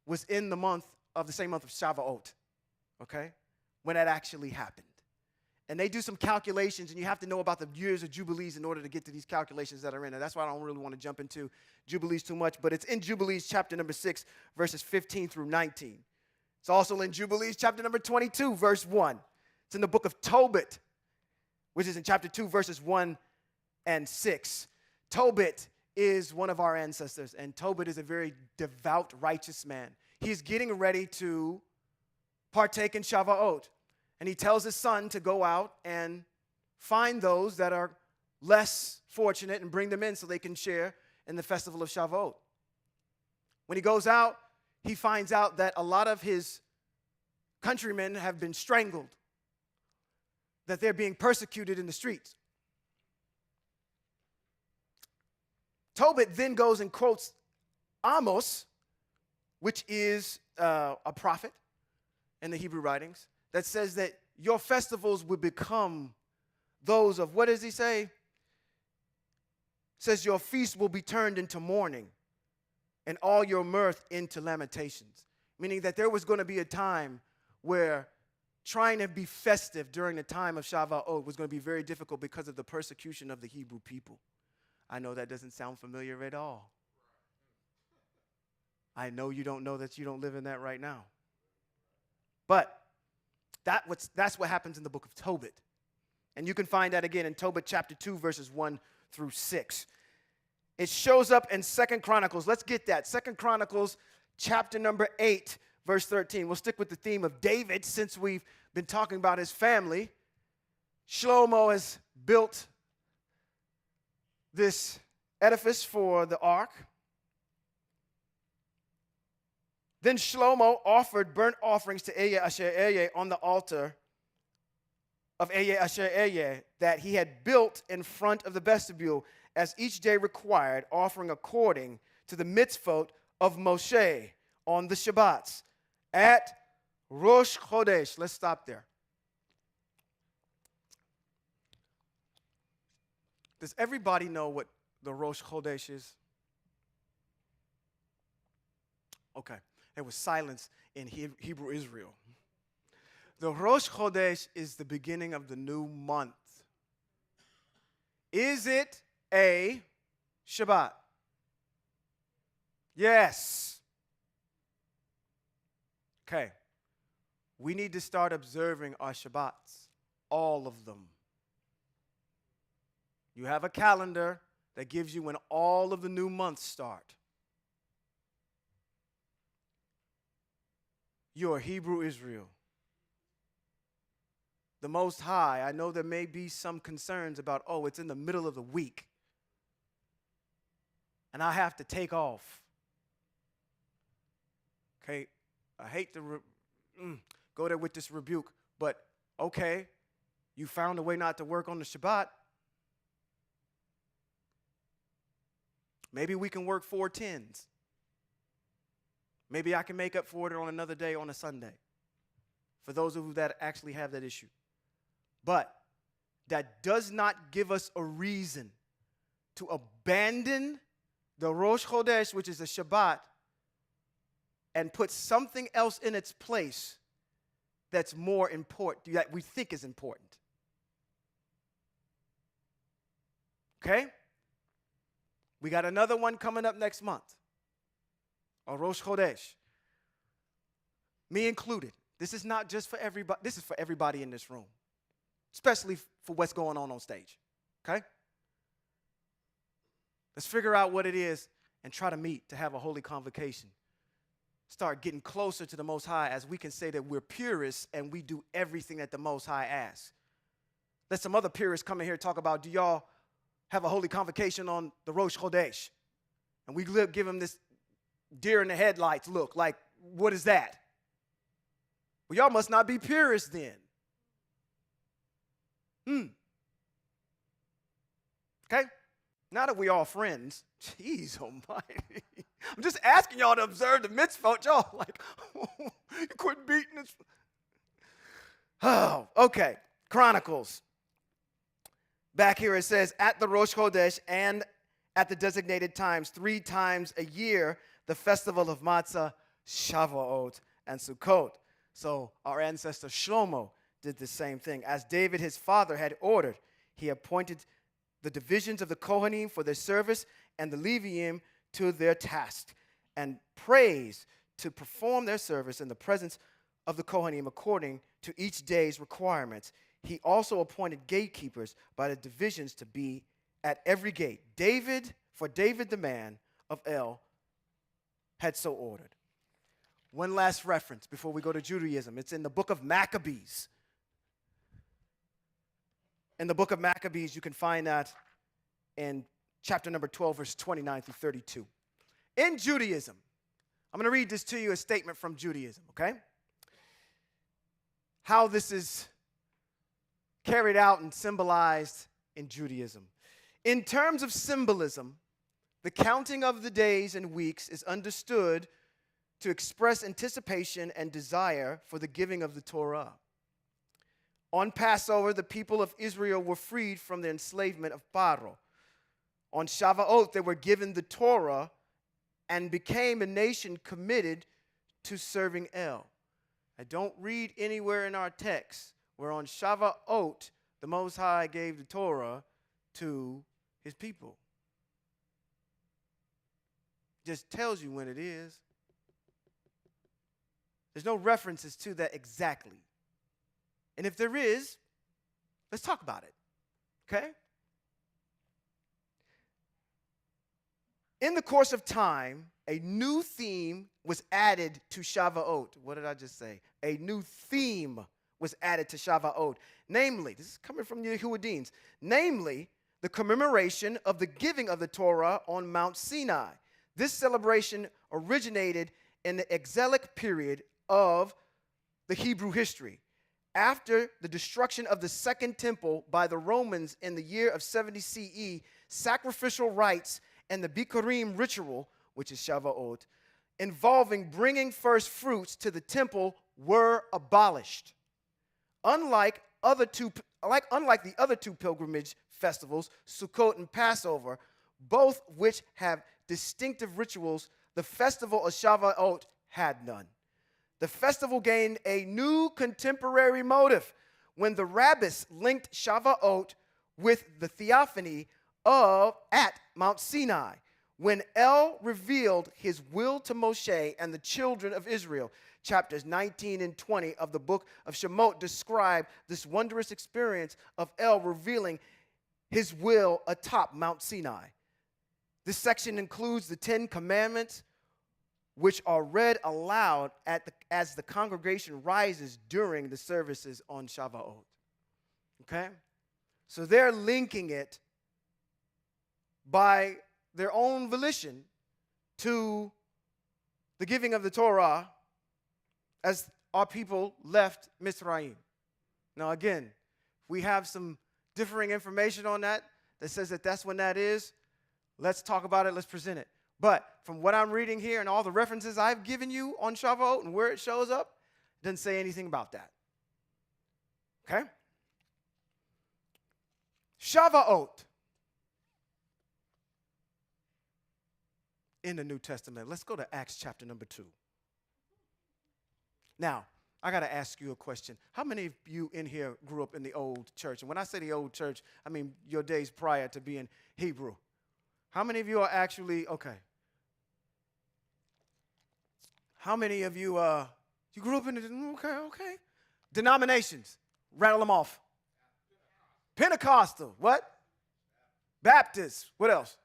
was in the same month of Shavuot, okay, when that actually happened. And they do some calculations, and you have to know about the years of Jubilees in order to get to these calculations that are in there. That's why I don't really want to jump into Jubilees too much, but it's in Jubilees chapter number 6, verses 15 through 19. It's also in Jubilees chapter number 22, verse 1. It's in the book of Tobit, which is in chapter 2, verses 1 and 6. Tobit is one of our ancestors, and Tobit is a very devout, righteous man. He's getting ready to partake in Shavuot, and he tells his son to go out and find those that are less fortunate and bring them in so they can share in the festival of Shavuot. When he goes out, he finds out that a lot of his countrymen have been strangled, that they're being persecuted in the streets. Tobit then goes and quotes Amos, which is a prophet in the Hebrew writings, that says that your festivals would become those of, what does he say? Says your feast will be turned into mourning and all your mirth into lamentations. Meaning that there was going to be a time where trying to be festive during the time of Shavuot was going to be very difficult because of the persecution of the Hebrew people. I know that doesn't sound familiar at all. I know you don't know that you don't live in that right now. But that's what happens in the book of Tobit. And you can find that again in Tobit chapter 2, verses 1 through 6. It shows up in 2 Chronicles. Let's get that. 2 Chronicles chapter number 8, verse 13. We'll stick with the theme of David since we've been talking about his family. Shlomo has built this edifice for the ark. Then Shlomo offered burnt offerings to Ehyeh Asher Ehyeh on the altar of Ehyeh Asher Ehyeh that he had built in front of the vestibule, as each day required, offering according to the mitzvot of Moshe on the Shabbats at Rosh Chodesh. Let's stop there. Does everybody know what the Rosh Chodesh is? Okay. There was silence in Hebrew Israel. The Rosh Chodesh is the beginning of the new month. Is it a Shabbat? Yes. Okay. We need to start observing our Shabbats, all of them. You have a calendar that gives you when all of the new months start. You're Hebrew Israel. The Most High, I know there may be some concerns about, oh, it's in the middle of the week, and I have to take off. Okay, I hate to go there with this rebuke, but okay, you found a way not to work on the Shabbat. Maybe we can work 4 10s. Maybe I can make up for it on another day on a Sunday, for those of you that actually have that issue. But that does not give us a reason to abandon the Rosh Chodesh, which is a Shabbat, and put something else in its place that's more important, that we think is important. Okay? We got another one coming up next month. A Rosh Chodesh. Me included. This is not just for everybody. This is for everybody in this room, especially for what's going on stage. Okay? Let's figure out what it is and try to meet to have a holy convocation. Start getting closer to the Most High, as we can say that we're purists and we do everything that the Most High asks. Let some other purists come in here and talk about, do y'all have a holy convocation on the Rosh Chodesh? And we give them this deer in the headlights look, like, what is that? Well, y'all must not be purists then. Okay? Now that we all friends, jeez almighty. I'm just asking y'all to observe the mitzvot. Y'all like, you quit beating this. Oh, okay. Chronicles. Back here it says, at the Rosh Chodesh and at the designated times, 3 times a year, the festival of Matzah, Shavuot, and Sukkot. So our ancestor Shlomo did the same thing. As David, his father, had ordered, he appointed the divisions of the Kohanim for their service and the Leviim to their task, and praise to perform their service in the presence of the Kohanim according to each day's requirements. He also appointed gatekeepers by the divisions to be at every gate. David the man of El had so ordered. One last reference before we go to Judaism. It's in the book of Maccabees. In the book of Maccabees, you can find that in chapter number 12, verse 29 through 32. In Judaism, I'm going to read this to you, a statement from Judaism, okay? How this is carried out and symbolized in Judaism. In terms of symbolism, the counting of the days and weeks is understood to express anticipation and desire for the giving of the Torah. On Passover, the people of Israel were freed from the enslavement of Paro. On Shavuot, they were given the Torah and became a nation committed to serving El. I don't read anywhere in our text where on Shavuot, the Most High gave the Torah to his people. Just tells you when it is. There's no references to that exactly. And if there is, let's talk about it, okay? In the course of time, A new theme was added to Shavuot. What did I just say? A new theme was added to Shavuot. Namely, this is coming from the Yehudians, namely, the commemoration of the giving of the Torah on Mount Sinai. This celebration originated in the exilic period of the Hebrew history. After the destruction of the Second Temple by the Romans in the year of 70 CE, sacrificial rites and the Bikurim ritual, which is Shavuot, involving bringing first fruits to the temple were abolished. Unlike the other two pilgrimage festivals, Sukkot and Passover, both which have distinctive rituals, the festival of Shavuot had none. The festival gained a new contemporary motive when the rabbis linked Shavuot with the theophany at Mount Sinai, when El revealed his will to Moshe and the children of Israel. Chapters 19 and 20 of the book of Shemot describe this wondrous experience of El revealing his will atop Mount Sinai. This section includes the 10 commandments, which are read aloud as the congregation rises during the services on Shavuot. Okay? So they're linking it by their own volition to the giving of the Torah as our people left Mizraim. Now again, we have some differing information on that says that that's when that is. Let's talk about it. Let's present it. But from what I'm reading here and all the references I've given you on Shavuot and where it shows up, it doesn't say anything about that. Okay? Shavuot in the New Testament. Let's go to Acts chapter number 2. Now, I got to ask you a question. How many of you in here grew up in the old church? And when I say the old church, I mean your days prior to being Hebrew. How many of you are actually, okay. How many of you, you grew up in the, okay. Denominations, rattle them off. Pentecostal, what? Baptist, what else?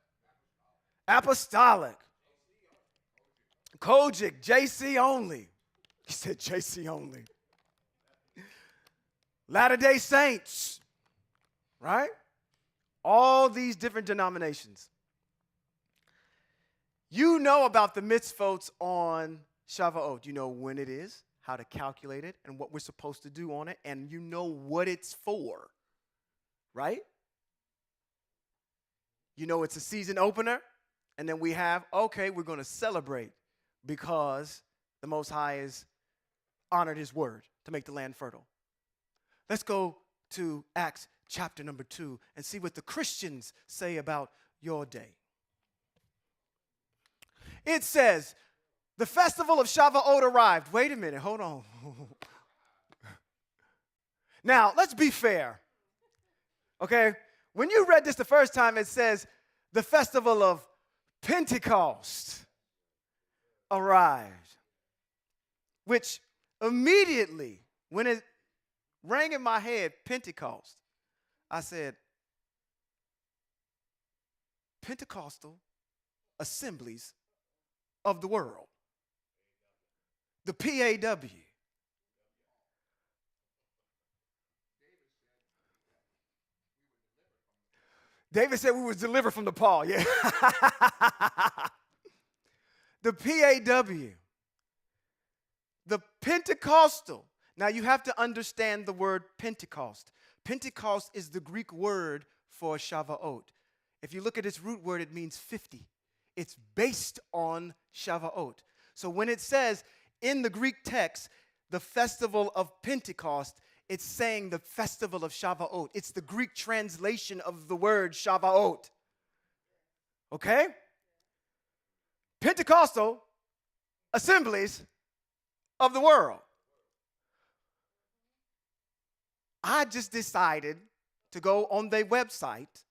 Apostolic. Kojic, JC only. He said JC only. Latter-day Saints, right? All these different denominations. You know about the mitzvot on Shavuot. You know when it is, how to calculate it, and what we're supposed to do on it, and you know what it's for, right? You know it's a season opener, and then we have, okay, we're going to celebrate because the Most High has honored his word to make the land fertile. Let's go to Acts chapter number 2 and see what the Christians say about your day. It says, the festival of Shavuot arrived. Wait a minute, hold on. Now, let's be fair. Okay? When you read this the first time, it says, the festival of Pentecost arrived. Which immediately, when it rang in my head, Pentecost, I said, Pentecostal assemblies of the world. The PAW. David said we was delivered from the Paul, yeah. The PAW. The Pentecostal. Now you have to understand the word Pentecost. Pentecost is the Greek word for Shavuot. If you look at its root word, it means 50. It's based on Shavuot. So when it says in the Greek text, the festival of Pentecost, it's saying the festival of Shavuot. It's the Greek translation of the word Shavuot. Okay? Pentecostal assemblies of the world. I just decided to go on their website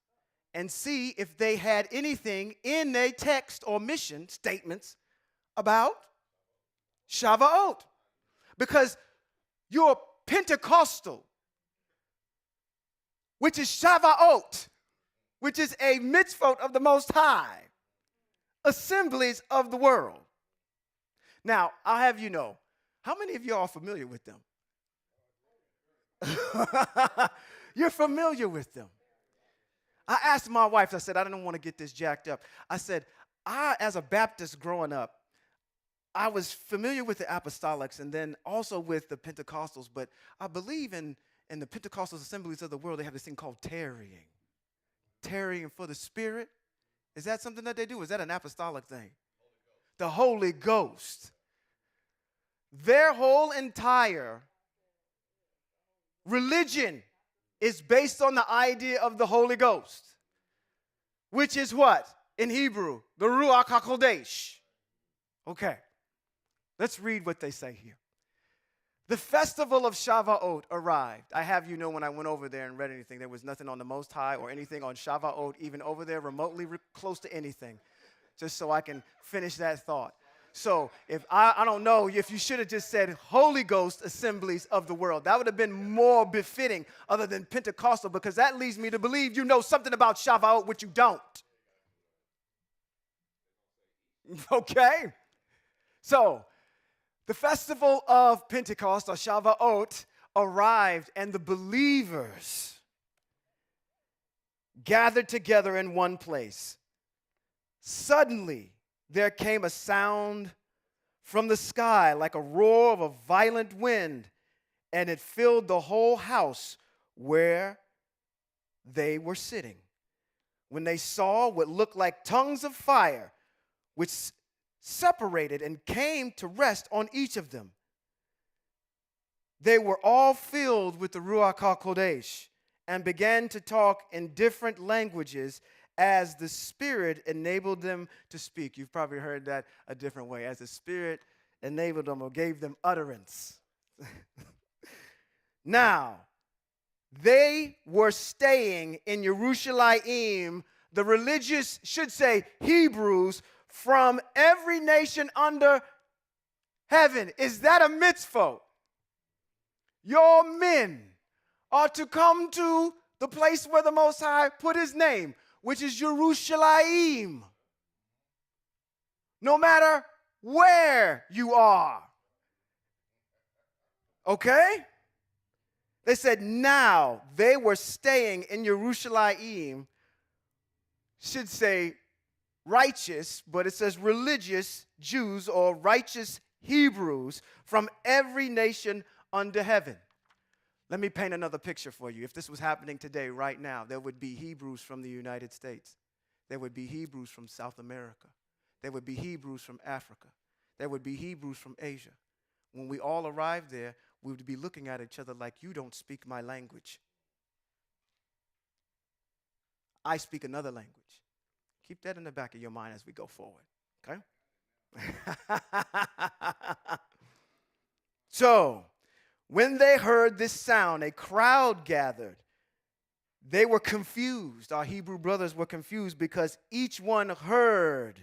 and see if they had anything in their text or mission statements about Shavuot. Because you're Pentecostal, which is Shavuot, which is a mitzvot of the Most High. assemblies of the world. Now, I'll have you know, how many of you are familiar with them? You're familiar with them. I asked my wife, I said, I don't want to get this jacked up. I said, as a Baptist growing up, I was familiar with the apostolics and then also with the Pentecostals, but I believe in the Pentecostal assemblies of the world, they have this thing called tarrying. Tarrying for the Spirit. Is that something that they do? Is that an apostolic thing? The Holy Ghost. Their whole entire religion is based on the idea of the Holy Ghost, which is what? In Hebrew, the Ruach HaKodesh. Okay. Let's read what they say here. The festival of Shavuot arrived. I have you know when I went over there and read anything, there was nothing on the Most High or anything on Shavuot, even over there remotely close to anything, just so I can finish that thought. So if I don't know if you should have just said Holy Ghost assemblies of the world. That would have been more befitting other than Pentecostal, because that leads me to believe you know something about Shavuot which you don't. Okay? So the festival of Pentecost, or Shavuot, arrived, and the believers gathered together in one place. Suddenly, there came a sound from the sky like a roar of a violent wind, and it filled the whole house where they were sitting. When they saw what looked like tongues of fire, which separated and came to rest on each of them, they were all filled with the Ruach HaKodesh and began to talk in different languages as the Spirit enabled them to speak. You've probably heard that a different way. As the Spirit enabled them or gave them utterance. Now, they were staying in Jerusalem, the religious, should say Hebrews, from every nation under heaven. Is that a mitzvah? Your men are to come to the place where the Most High put his name, which is Jerusalem. No matter where you are. Okay? They said now they were staying in Jerusalem. Should say righteous, but it says religious Jews or righteous Hebrews from every nation under heaven. Let me paint another picture for you. If this was happening today, right now, there would be Hebrews from the United States. There would be Hebrews from South America. There would be Hebrews from Africa. There would be Hebrews from Asia. When we all arrived there, we would be looking at each other like, you don't speak my language. I speak another language. Keep that in the back of your mind as we go forward, okay? So, when they heard this sound, a crowd gathered. They were confused. Our Hebrew brothers were confused because each one heard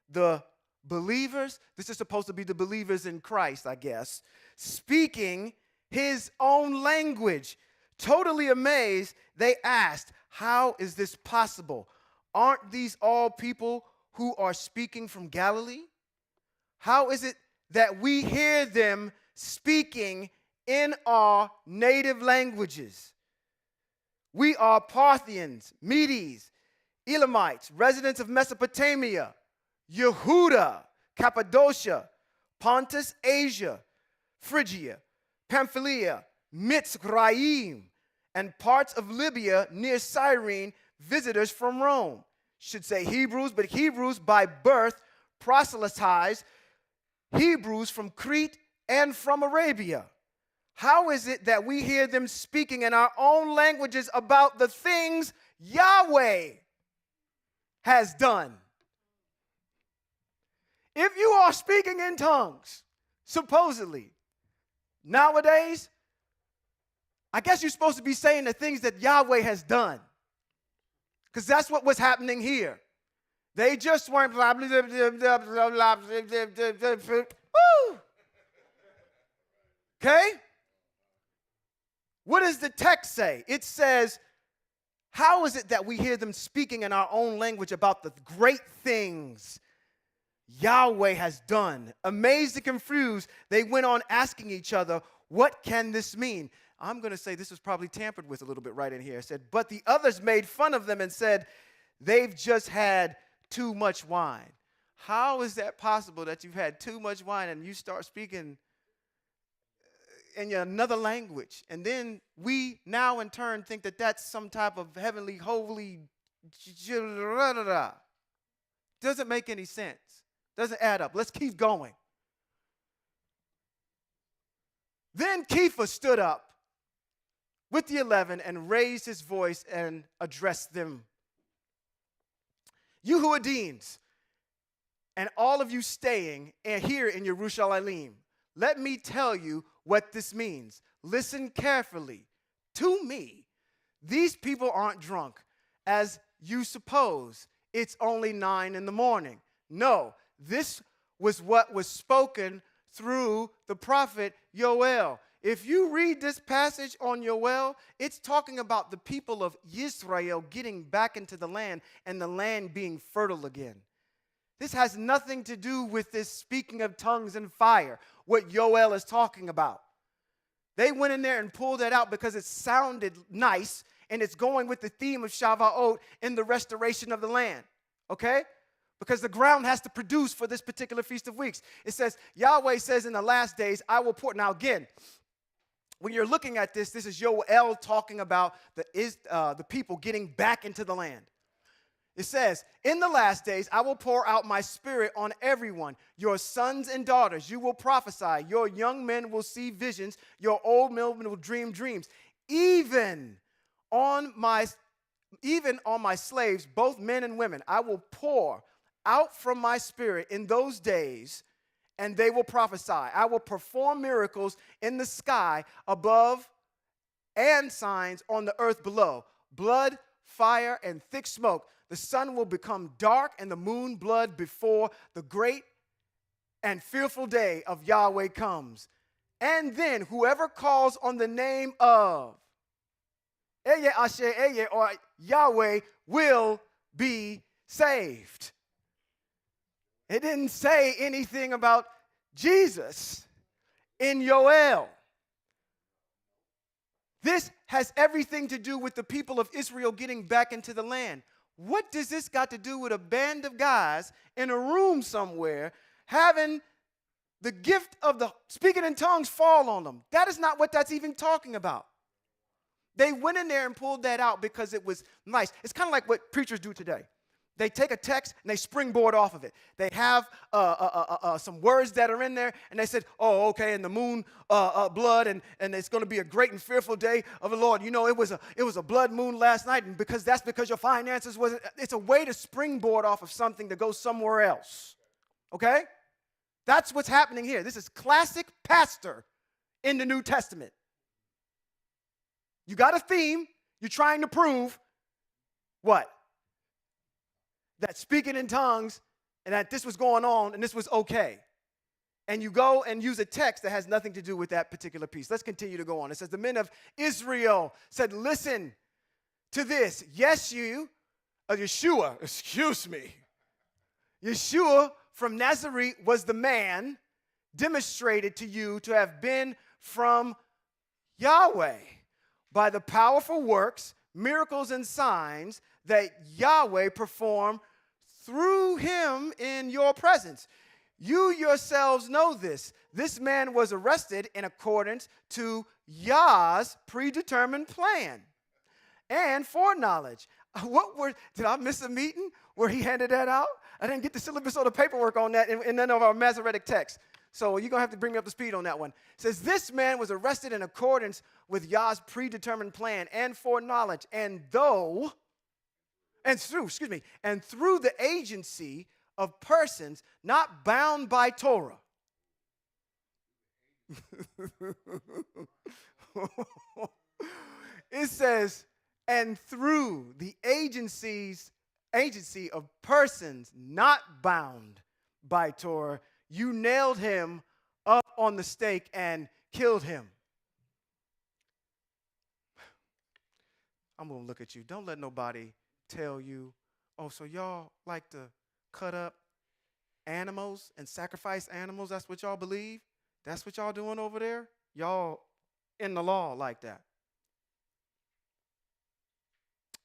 the believers, this is supposed to be the believers in Christ, I guess, speaking his own language. Totally amazed, they asked, how is this possible? Aren't these all people who are speaking from Galilee? How is it that we hear them speaking in our native languages? We are Parthians, Medes, Elamites, residents of Mesopotamia, Yehuda, Cappadocia, Pontus, Asia, Phrygia, Pamphylia, Mitzrayim, and parts of Libya near Cyrene, visitors from Rome. Should say Hebrews, but Hebrews by birth proselytized Hebrews from Crete and from Arabia. How is it that we hear them speaking in our own languages about the things Yahweh has done? If you are speaking in tongues, supposedly, nowadays, I guess you're supposed to be saying the things that Yahweh has done. Because that's what was happening here. They just weren't blah, blah, blah, blah, blah, blah, blah, blah, blah, blah. Woo! Okay? What does the text say? It says, how is it that we hear them speaking in our own language about the great things Yahweh has done. Amazed and confused, they went on asking each other, what can this mean? I'm going to say this was probably tampered with a little bit right in here. It said, but the others made fun of them and said, they've just had too much wine. How is that possible that you've had too much wine and you start speaking in another language? And then we now in turn think that that's some type of heavenly, holy, doesn't make any sense. Doesn't add up. Let's keep going. Then Kepha stood up with the 11 and raised his voice and addressed them. You Judeans, and all of you staying here in Jerusalem, let me tell you what this means. Listen carefully to me. These people aren't drunk, as you suppose. It's only 9 a.m. No, this was what was spoken through the prophet Yoel. If you read this passage on Yoel, it's talking about the people of Israel getting back into the land and the land being fertile again. This has nothing to do with this speaking of tongues and fire, what Yoel is talking about. They went in there and pulled that out because it sounded nice, and it's going with the theme of Shavuot in the restoration of the land, okay? Because the ground has to produce for this particular Feast of Weeks. It says, Yahweh says in the last days, I will pour. Now again, when you're looking at this, this is Yoel talking about the people getting back into the land. It says, in the last days, I will pour out my spirit on everyone. Your sons and daughters, you will prophesy. Your young men will see visions. Your old men will dream dreams. Even on my slaves, both men and women, I will pour out from my spirit in those days, and they will prophesy. I will perform miracles in the sky above and signs on the earth below. Blood, fire, and thick smoke. The sun will become dark and the moon blood before the great and fearful day of Yahweh comes. And then whoever calls on the name of Eye Asher Eye or Yahweh will be saved. It didn't say anything about Jesus in Yoel. This has everything to do with the people of Israel getting back into the land. What does this got to do with a band of guys in a room somewhere having the gift of the speaking in tongues fall on them? That is not what that's even talking about. They went in there and pulled that out because it was nice. It's kind of like what preachers do today. They take a text and they springboard off of it. They have some words that are in there, and they said, oh, okay, and the moon blood, and it's going to be a great and fearful day of the Lord. You know, it was a blood moon last night, and because your finances wasn't. It's a way to springboard off of something to go somewhere else. Okay? That's what's happening here. This is classic pastor in the New Testament. You got a theme. You're trying to prove what? That speaking in tongues and that this was going on and this was okay. And you go and use a text that has nothing to do with that particular piece. Let's continue to go on. It says, the men of Israel said, listen to this. Yes, Yeshua from Nazareth was the man demonstrated to you to have been from Yahweh by the powerful works, miracles, and signs that Yahweh performed through him in your presence. You yourselves know this. This man was arrested in accordance to Yah's predetermined plan and foreknowledge. Did I miss a meeting where he handed that out? I didn't get the syllabus or the paperwork on that in none of our Masoretic texts. So you're going to have to bring me up to speed on that one. It says, this man was arrested in accordance with Yah's predetermined plan and foreknowledge, and through the agency of persons not bound by Torah. It says, and through the agency of persons not bound by Torah, you nailed him up on the stake and killed him. I'm going to look at you. Don't let nobody tell you, oh, so y'all like to cut up animals and sacrifice animals? That's what y'all believe? That's what y'all doing over there? Y'all in the law like that.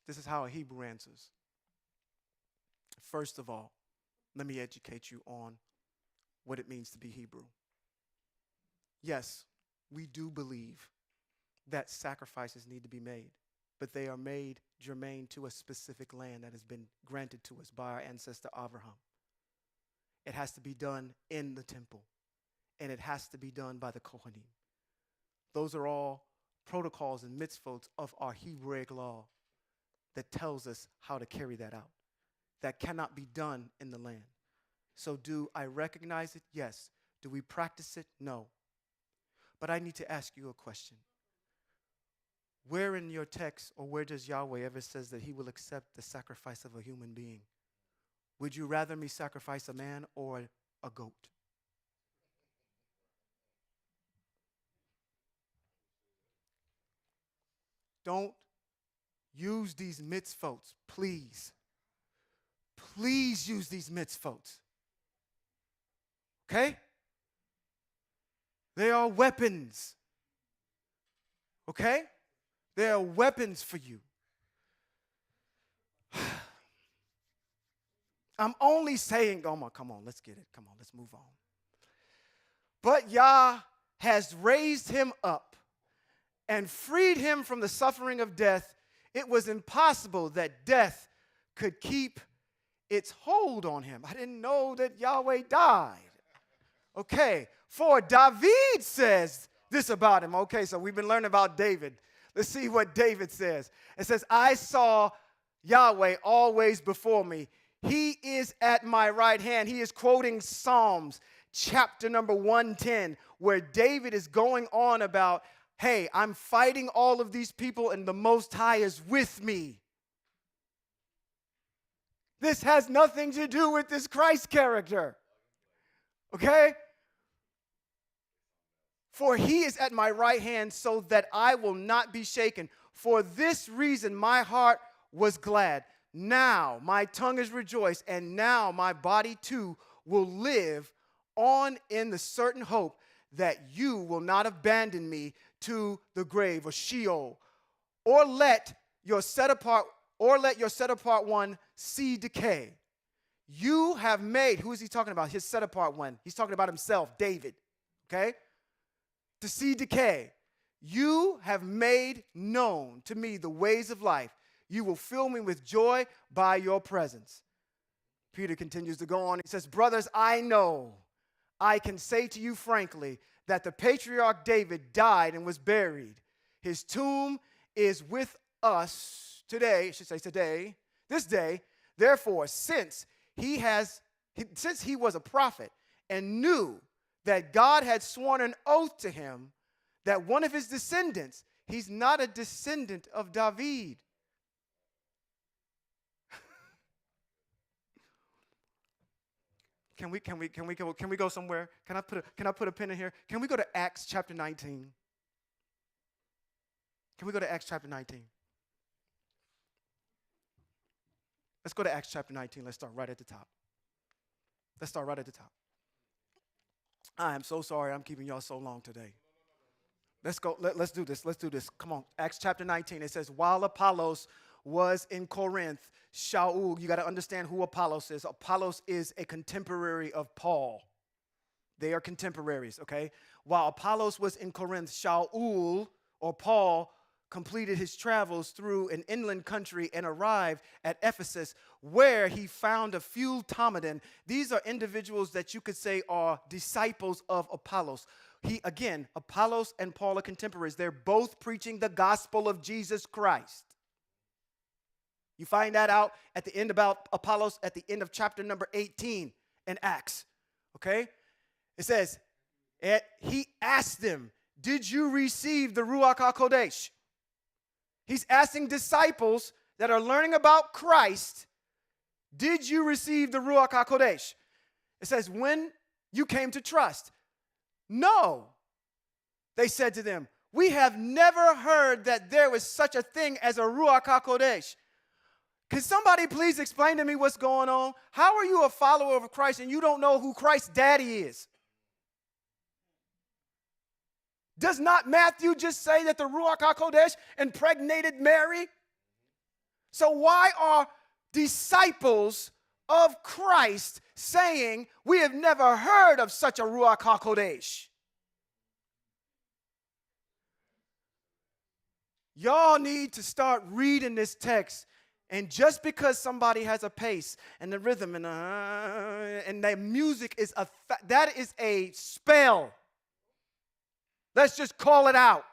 This is how a Hebrew answers. First of all, let me educate you on what it means to be Hebrew. Yes, we do believe that sacrifices need to be made, but they are made germane to a specific land that has been granted to us by our ancestor Abraham. It has to be done in the temple, and it has to be done by the Kohanim. Those are all protocols and mitzvot of our Hebraic law that tells us how to carry that out. That cannot be done in the land. So do I recognize it? Yes. Do we practice it? No. But I need to ask you a question. Where in your text, or where does Yahweh ever says that he will accept the sacrifice of a human being? Would you rather me sacrifice a man or a goat? Don't use these mitzvot, please. Please use these mitzvot. Okay? They are weapons. Okay? They are weapons for you. I'm only saying, come on, let's get it. Come on, let's move on. But Yah has raised him up and freed him from the suffering of death. It was impossible that death could keep its hold on him. I didn't know that Yahweh died. Okay, for David says this about him. Okay, so we've been learning about David. Let's see what David says. It says, I saw Yahweh always before me. He is at my right hand. He is quoting Psalms chapter number 110, where David is going on about, hey, I'm fighting all of these people and the Most High is with me. This has nothing to do with this Christ character. Okay? For he is at my right hand so that I will not be shaken. For this reason my heart was glad. Now my tongue is rejoiced, and now my body too will live on in the certain hope that you will not abandon me to the grave or Sheol, or let your set apart one see decay. You have made, who is he talking about? His set apart one. He's talking about himself, David. Okay? To see decay. You have made known to me the ways of life. You will fill me with joy by your presence. Peter continues to go on. He says, brothers, I know, I can say to you frankly, that the patriarch David died and was buried. His tomb is with us today, I should say today, this day. Therefore, since he was a prophet and knew that God had sworn an oath to him that one of his descendants, he's not a descendant of David. Can we go somewhere? Can I put a pin in here? Can we go to Acts chapter 19? Can we go to Acts chapter 19? Let's go to Acts chapter 19. Let's start right at the top. I am so sorry I'm keeping y'all so long today. Let's go. Let's do this. Come on. Acts chapter 19. It says, while Apollos was in Corinth, Shaul, you got to understand who Apollos is. Apollos is a contemporary of Paul. They are contemporaries, okay? While Apollos was in Corinth, Shaul, or Paul, completed his travels through an inland country and arrived at Ephesus, where he found a few Talmudim. These are individuals that you could say are disciples of Apollos. Apollos and Paul are contemporaries. They're both preaching the gospel of Jesus Christ. You find that out at the end about Apollos at the end of chapter number 18 in Acts. Okay? It says, he asked them, did you receive the Ruach HaKodesh? He's asking disciples that are learning about Christ, did you receive the Ruach HaKodesh? It says, when you came to trust. No. They said to them, we have never heard that there was such a thing as a Ruach HaKodesh. Can somebody please explain to me what's going on? How are you a follower of Christ and you don't know who Christ's daddy is? Does not Matthew just say that the Ruach HaKodesh impregnated Mary? So why are disciples of Christ saying we have never heard of such a Ruach HaKodesh? Y'all need to start reading this text. And just because somebody has a pace and the rhythm and the music is that is a spell. Let's just call it out.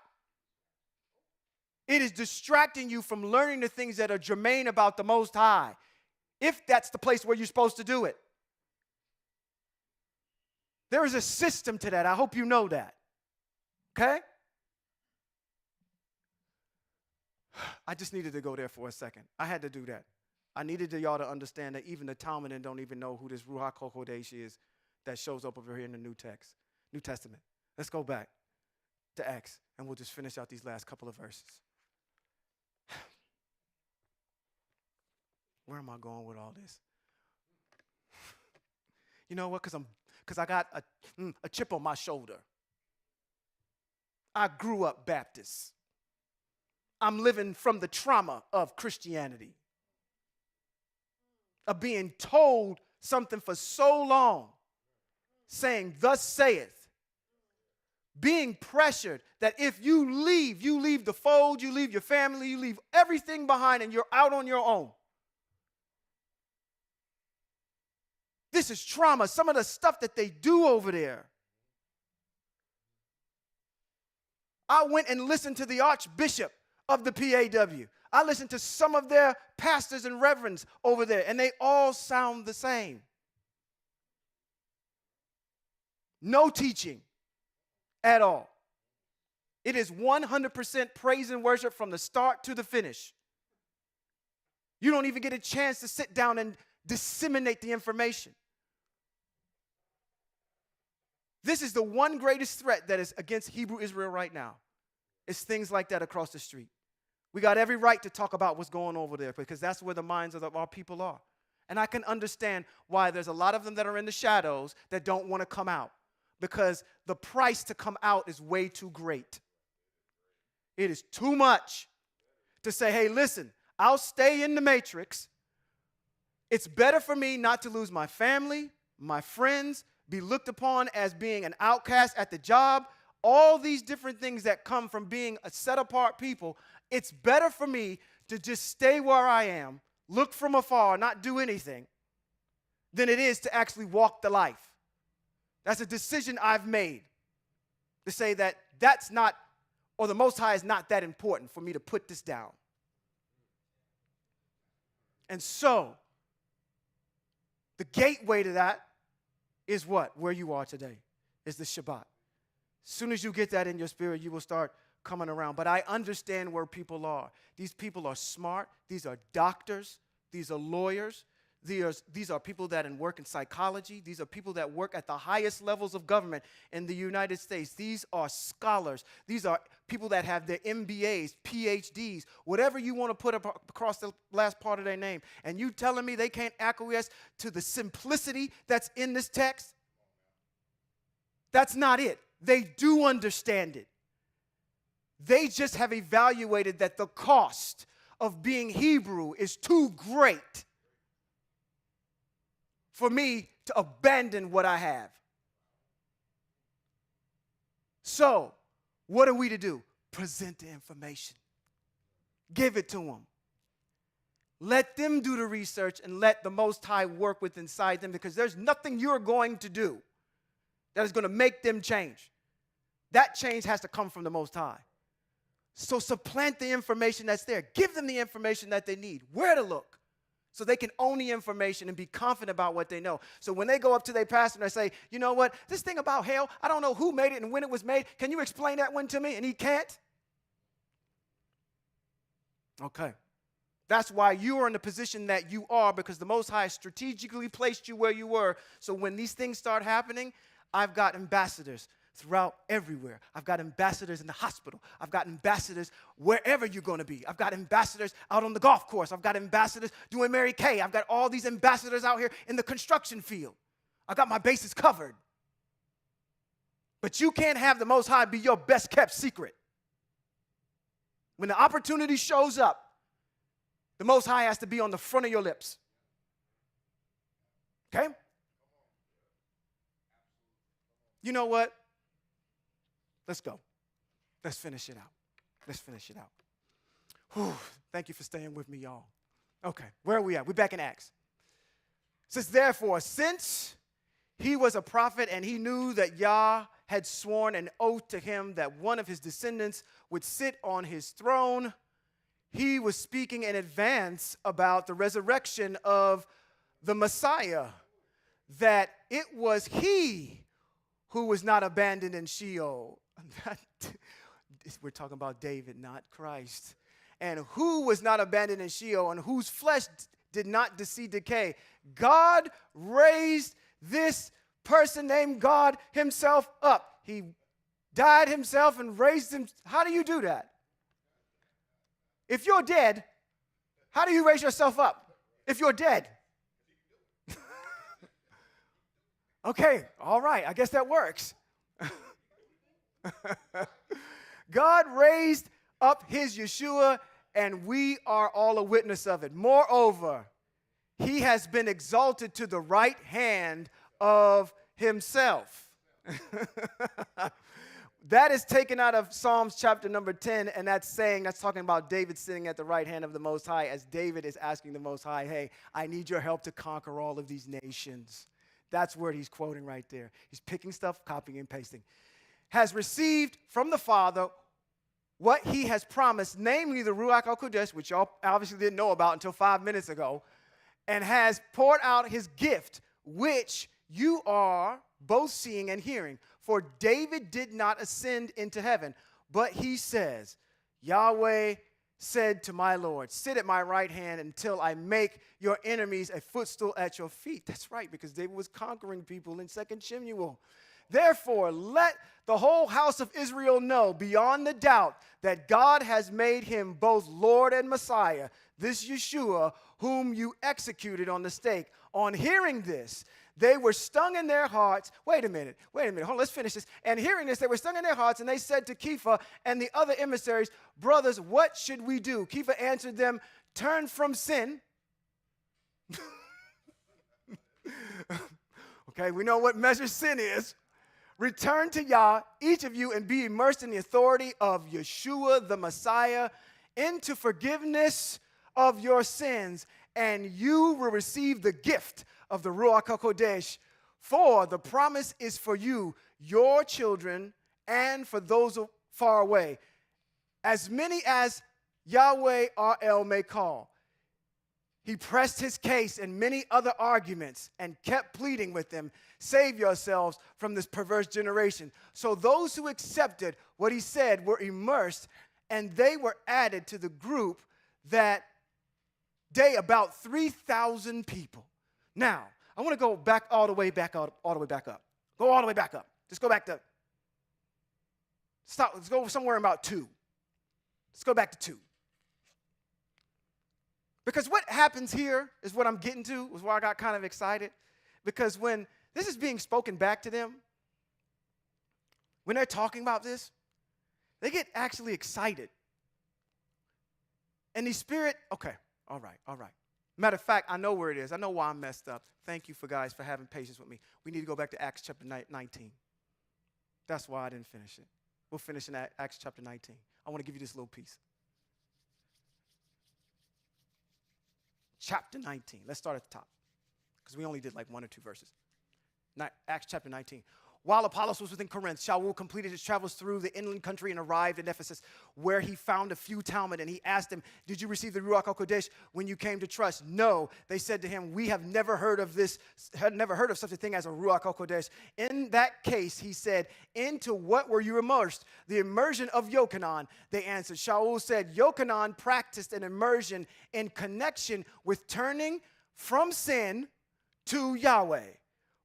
It is distracting you from learning the things that are germane about the Most High, if that's the place where you're supposed to do it. There is a system to that. I hope you know that. Okay? I just needed to go there for a second. I had to do that. I needed y'all to understand that even the Talmudim don't even know who this Ruach HaKodesh is that shows up over here in the New Testament. Let's go back to Acts, and we'll just finish out these last couple of verses. Where am I going with all this? You know what? Because I got a chip on my shoulder. I grew up Baptist. I'm living from the trauma of Christianity, of being told something for so long, saying, thus saith, being pressured that if you leave the fold, you leave your family, you leave everything behind, and you're out on your own. This is trauma. Some of the stuff that they do over there. I went and listened to the Archbishop of the PAW. I listened to some of their pastors and reverends over there, and they all sound the same. No teaching at all. It is 100% praise and worship from the start to the finish. You don't even get a chance to sit down and disseminate the information. This is the one greatest threat that is against Hebrew Israel right now. It's things like that across the street. We got every right to talk about what's going on over there because that's where the minds of our people are. And I can understand why there's a lot of them that are in the shadows that don't want to come out because the price to come out is way too great. It is too much to say, hey, listen, I'll stay in the matrix. It's better for me not to lose my family, my friends, be looked upon as being an outcast at the job, all these different things that come from being a set-apart people. It's better for me to just stay where I am, look from afar, not do anything, than it is to actually walk the life. That's a decision I've made to say that that's not, or the Most High is not that important for me to put this down. And so, the gateway to that is what? Where you are today, is the Shabbat. As soon as you get that in your spirit, you will start coming around. But I understand where people are. These people are smart. These are doctors. These are lawyers. These are people that work in psychology. These are people that work at the highest levels of government in the United States. These are scholars. These are people that have their MBAs, PhDs, whatever you want to put across the last part of their name. And you telling me they can't acquiesce to the simplicity that's in this text? That's not it. They do understand it. They just have evaluated that the cost of being Hebrew is too great for me to abandon what I have. So, what are we to do? Present the information. Give it to them. Let them do the research and let the Most High work with inside them because there's nothing you're going to do that is going to make them change. That change has to come from the Most High. So supplant the information that's there. Give them the information that they need, where to look, so they can own the information and be confident about what they know. So when they go up to their pastor and they say, you know what, this thing about hell, I don't know who made it and when it was made. Can you explain that one to me? And he can't? Okay. That's why you are in the position that you are because the Most High strategically placed you where you were. So when these things start happening, I've got ambassadors. throughout everywhere. I've got ambassadors in the hospital. I've got ambassadors wherever you're going to be. I've got ambassadors out on the golf course. I've got ambassadors doing Mary Kay. I've got all these ambassadors out here in the construction field. I've got my bases covered. But you can't have the Most High be your best kept secret. When the opportunity shows up, the Most High has to be on the front of your lips. Okay? You know what? Let's go. Let's finish it out. Let's finish it out. Whew. Thank you for staying with me, y'all. Okay, where are we at? We're back in Acts. It says, therefore, since he was a prophet and he knew that Yah had sworn an oath to him that one of his descendants would sit on his throne, he was speaking in advance about the resurrection of the Messiah, that it was he who was not abandoned in Sheol. We're talking about David, not Christ. And who was not abandoned in Sheol, and whose flesh did not see decay. God raised this person named God himself up. He died himself and raised him. How do you do that? If you're dead, how do you raise yourself up? If you're dead. Okay, all right, I guess that works. God raised up his Yeshua, and we are all a witness of it. Moreover, he has been exalted to the right hand of himself. That is taken out of Psalms chapter number 10, and that's talking about David sitting at the right hand of the Most High, as David is asking the Most High, hey, I need your help to conquer all of these nations. That's where he's quoting right there. He's picking stuff, copying and pasting. Has received from the Father what he has promised, namely the Ruach HaKodesh, which y'all obviously didn't know about until 5 minutes ago, and has poured out his gift, which you are both seeing and hearing. For David did not ascend into heaven, but he says, Yahweh said to my Lord, sit at my right hand until I make your enemies a footstool at your feet. That's right, because David was conquering people in 2 Shemuel. Therefore, let the whole house of Israel know beyond the doubt that God has made him both Lord and Messiah, this Yeshua, whom you executed on the stake. On hearing this, they were stung in their hearts. Wait a minute. Hold on, let's finish this. And hearing this, they were stung in their hearts, and they said to Kepha and the other emissaries, brothers, what should we do? Kepha answered them, turn from sin. Okay, we know what measure sin is. Return to Yah, each of you, and be immersed in the authority of Yeshua the Messiah into forgiveness of your sins, and you will receive the gift of the Ruach HaKodesh. For the promise is for you, your children, and for those far away, as many as Yahweh RL may call. He pressed his case and many other arguments and kept pleading with them, save yourselves from this perverse generation. So those who accepted what he said were immersed, and they were added to the group that day, about 3,000 people. Now, I want to go back all the way back up. Go all the way back up. Just go back to, stop, let's go somewhere about 2. Let's go back to 2. Because what happens here is what I'm getting to, was where I got kind of excited. Because when this is being spoken back to them, when they're talking about this, they get actually excited. And the Spirit, okay, all right. Matter of fact, I know where it is. I know why I'm messed up. Thank you guys for having patience with me. We need to go back to Acts chapter 19. That's why I didn't finish it. We'll finish in Acts chapter 19. I want to give you this little piece. Chapter 19. Let's start at the top, because we only did like 1 or 2 verses. Acts chapter 19. While Apollos was within Corinth, Shaul completed his travels through the inland country and arrived in Ephesus, where he found a few Talmud, and he asked them, did you receive the Ruach HaKodesh when you came to trust? No. They said to him, we have never heard of such a thing as a Ruach HaKodesh. In that case, he said, into what were you immersed? The immersion of Yochanan. They answered. Shaul said, Yochanan practiced an immersion in connection with turning from sin to Yahweh.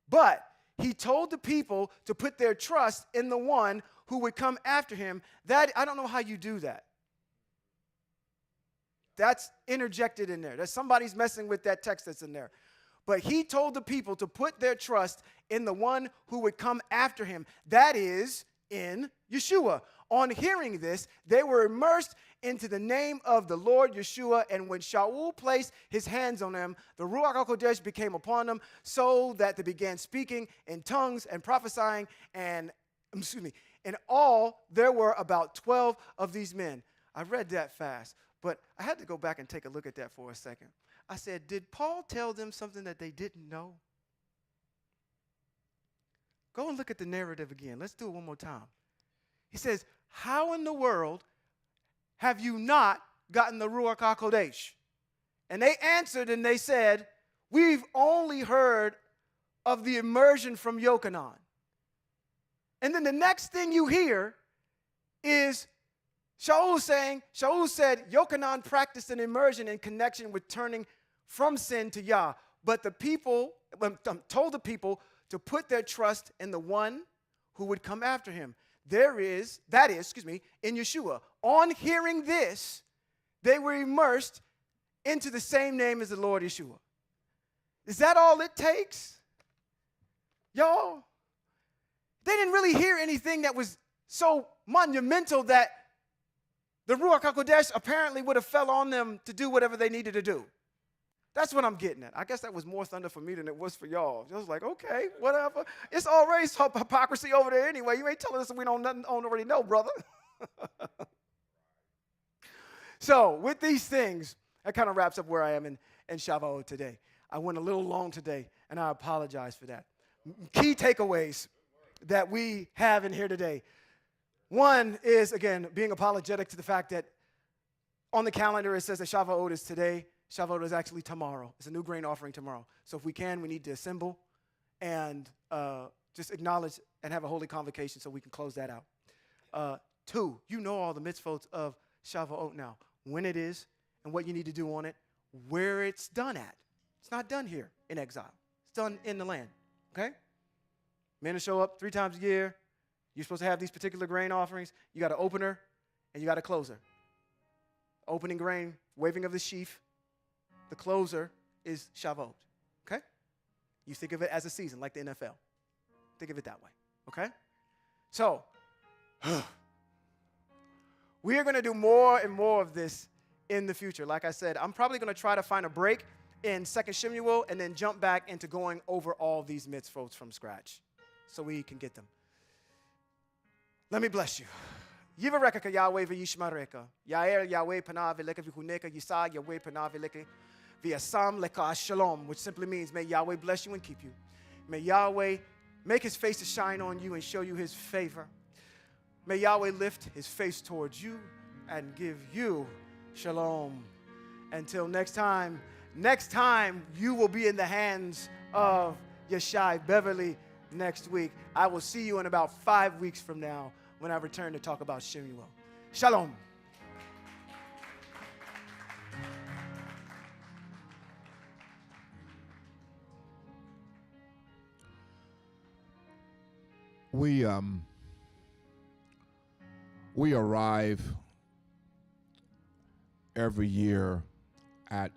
But he told the people to put their trust in the one who would come after him. That, I don't know how you do that. That's interjected in there. There's somebody's messing with that text that's in there. But he told the people to put their trust in the one who would come after him. That is in Yeshua. On hearing this, they were immersed into the name of the Lord Yeshua, and when Shaul placed his hands on them, the Ruach HaKodesh became upon them, so that they began speaking in tongues and prophesying, and, in all, there were about 12 of these men. I read that fast, but I had to go back and take a look at that for a second. I said, did Paul tell them something that they didn't know? Go and look at the narrative again. Let's do it one more time. He says, how in the world have you not gotten the Ruach HaKodesh? And they answered and they said, we've only heard of the immersion from Yochanan. And then the next thing you hear is Shaul said Yochanan practiced an immersion in connection with turning from sin to Yah. But the people told the people to put their trust in the one who would come after him. That is, in Yeshua. On hearing this, they were immersed into the same name as the Lord Yeshua. Is that all it takes? Y'all, they didn't really hear anything that was so monumental that the Ruach HaKodesh apparently would have fell on them to do whatever they needed to do. That's what I'm getting at. I guess that was more thunder for me than it was for y'all. I was like, okay, whatever. It's already some hypocrisy over there anyway. You ain't telling us we don't already know, brother. So with these things, that kind of wraps up where I am in Shavuot today. I went a little long today, and I apologize for that. Key takeaways that we have in here today. One is, again, being apologetic to the fact that on the calendar it says that Shavuot is today. Shavuot is actually tomorrow. It's a new grain offering tomorrow. So if we can, we need to assemble and just acknowledge and have a holy convocation so we can close that out. Two, you know all the mitzvot of Shavuot now. When it is and what you need to do on it, where it's done at. It's not done here in exile. It's done in the land, okay? Men will show up 3 times a year. You're supposed to have these particular grain offerings. You got an opener and you got a closer. Opening grain, waving of the sheaf. The closer is Shavuot, okay? You think of it as a season, like the NFL. Think of it that way, okay? So, we are going to do more and more of this in the future. Like I said, I'm probably going to try to find a break in 2nd Shemuel and then jump back into going over all these mitzvot from scratch so we can get them. Let me bless you. Yivareka Yahweh v'yishmareka. Yair Yahweh panav v'leka v'huneka Yisag Yahweh panav v'leka v'yasam leka shalom, which simply means may Yahweh bless you and keep you. May Yahweh make his face to shine on you and show you his favor. May Yahweh lift his face towards you and give you shalom. Until next time you will be in the hands of Yeshai Beverly next week. I will see you in about 5 weeks from now when I return to talk about Shemuel. Shalom. We arrive every year at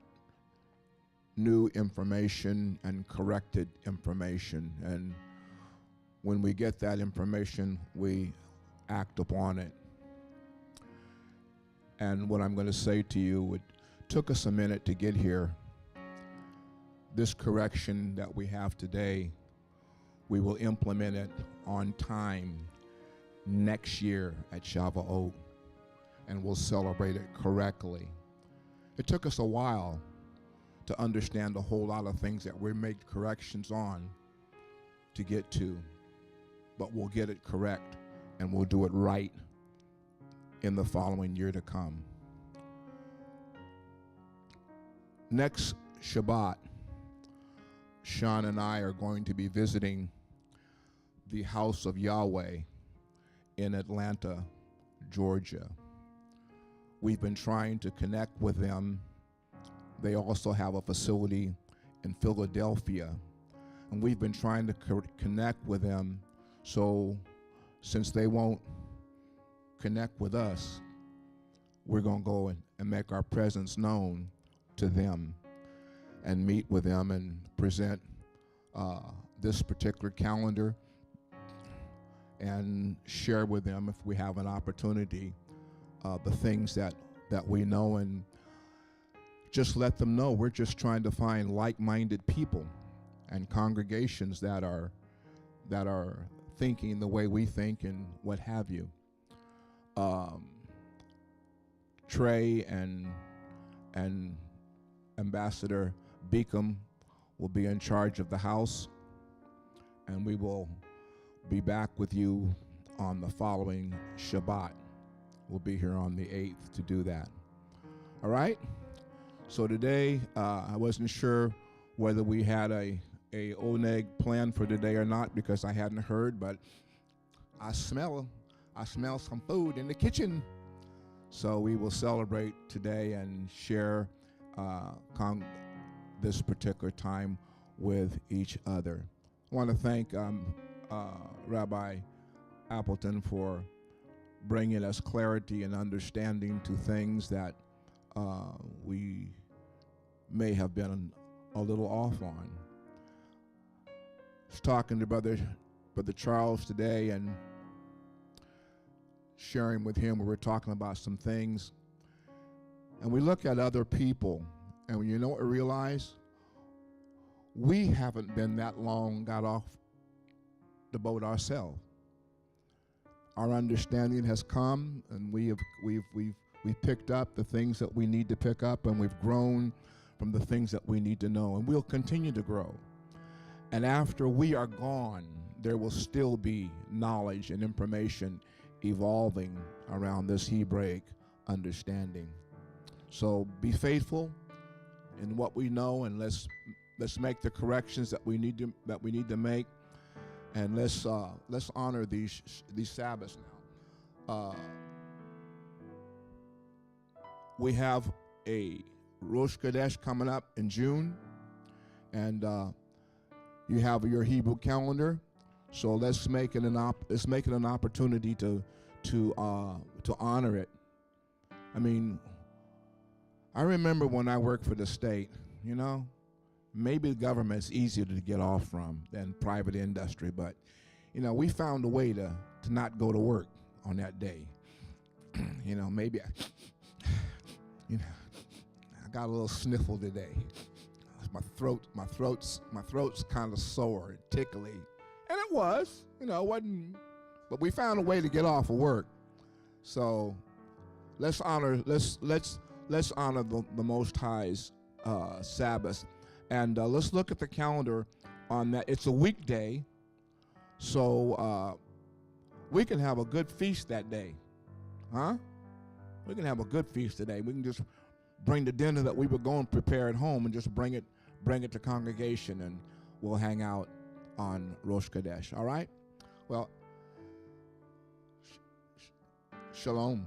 new information and corrected information, and when we get that information, we act upon it. And what I'm going to say to you, it took us a minute to get here. This correction that we have today, we will implement it on time next year at Shavuot, and we'll celebrate it correctly. It took us a while to understand a whole lot of things that we made corrections on to get to, but we'll get it correct and we'll do it right in the following year to come. Next Shabbat, Shawn and I are going to be visiting the House of Yahweh in Atlanta, Georgia. We've been trying to connect with them. They also have a facility in Philadelphia And we've been trying to connect with them. So since they won't connect with us, we're going to go and make our presence known to them and meet with them and present this particular calendar and share with them, if we have an opportunity, the things that we know, and just let them know we're just trying to find like-minded people and congregations that are thinking the way we think and what have you. Trey and Ambassador Beacom will be in charge of the house, and we will be back with you on the following Shabbat. We'll be here on the 8th to do that. All right? So today, I wasn't sure whether we had a oneg plan for today or not, because I hadn't heard, but I smell some food in the kitchen. So we will celebrate today and share this particular time with each other. I want to thank Rabbi Appleton for bringing us clarity and understanding to things that we may have been a little off on. I was talking to Brother Charles today and sharing with him, we were talking about some things, and we look at other people, and you know what we realize? We haven't been that long got off the boat ourselves. Our understanding has come, and we've picked up the things that we need to pick up, and we've grown from the things that we need to know, and we'll continue to grow. And after we are gone, there will still be knowledge and information evolving around this Hebraic understanding. So be faithful in what we know, and let's make the corrections that we need to make, and let's honor these Sabbaths now. We have a Rosh Chodesh coming up in June, and you have your Hebrew calendar. So let's make it an opportunity to honor it. I mean, I remember when I worked for the state, you know, maybe the government's easier to get off from than private industry, but you know, we found a way to not go to work on that day. You know, maybe I got a little sniffle today. My throat's kind of sore and tickly. And it was, you know, it wasn't, but we found a way to get off of work. So let's honor the Most High's Sabbath, and let's look at the calendar on that. It's a weekday, so we can have a good feast that day, huh? We can have a good feast today. We can just bring the dinner that we were going to prepare at home and just bring it to congregation, and we'll hang out on Rosh Chodesh. All right? Well, shalom.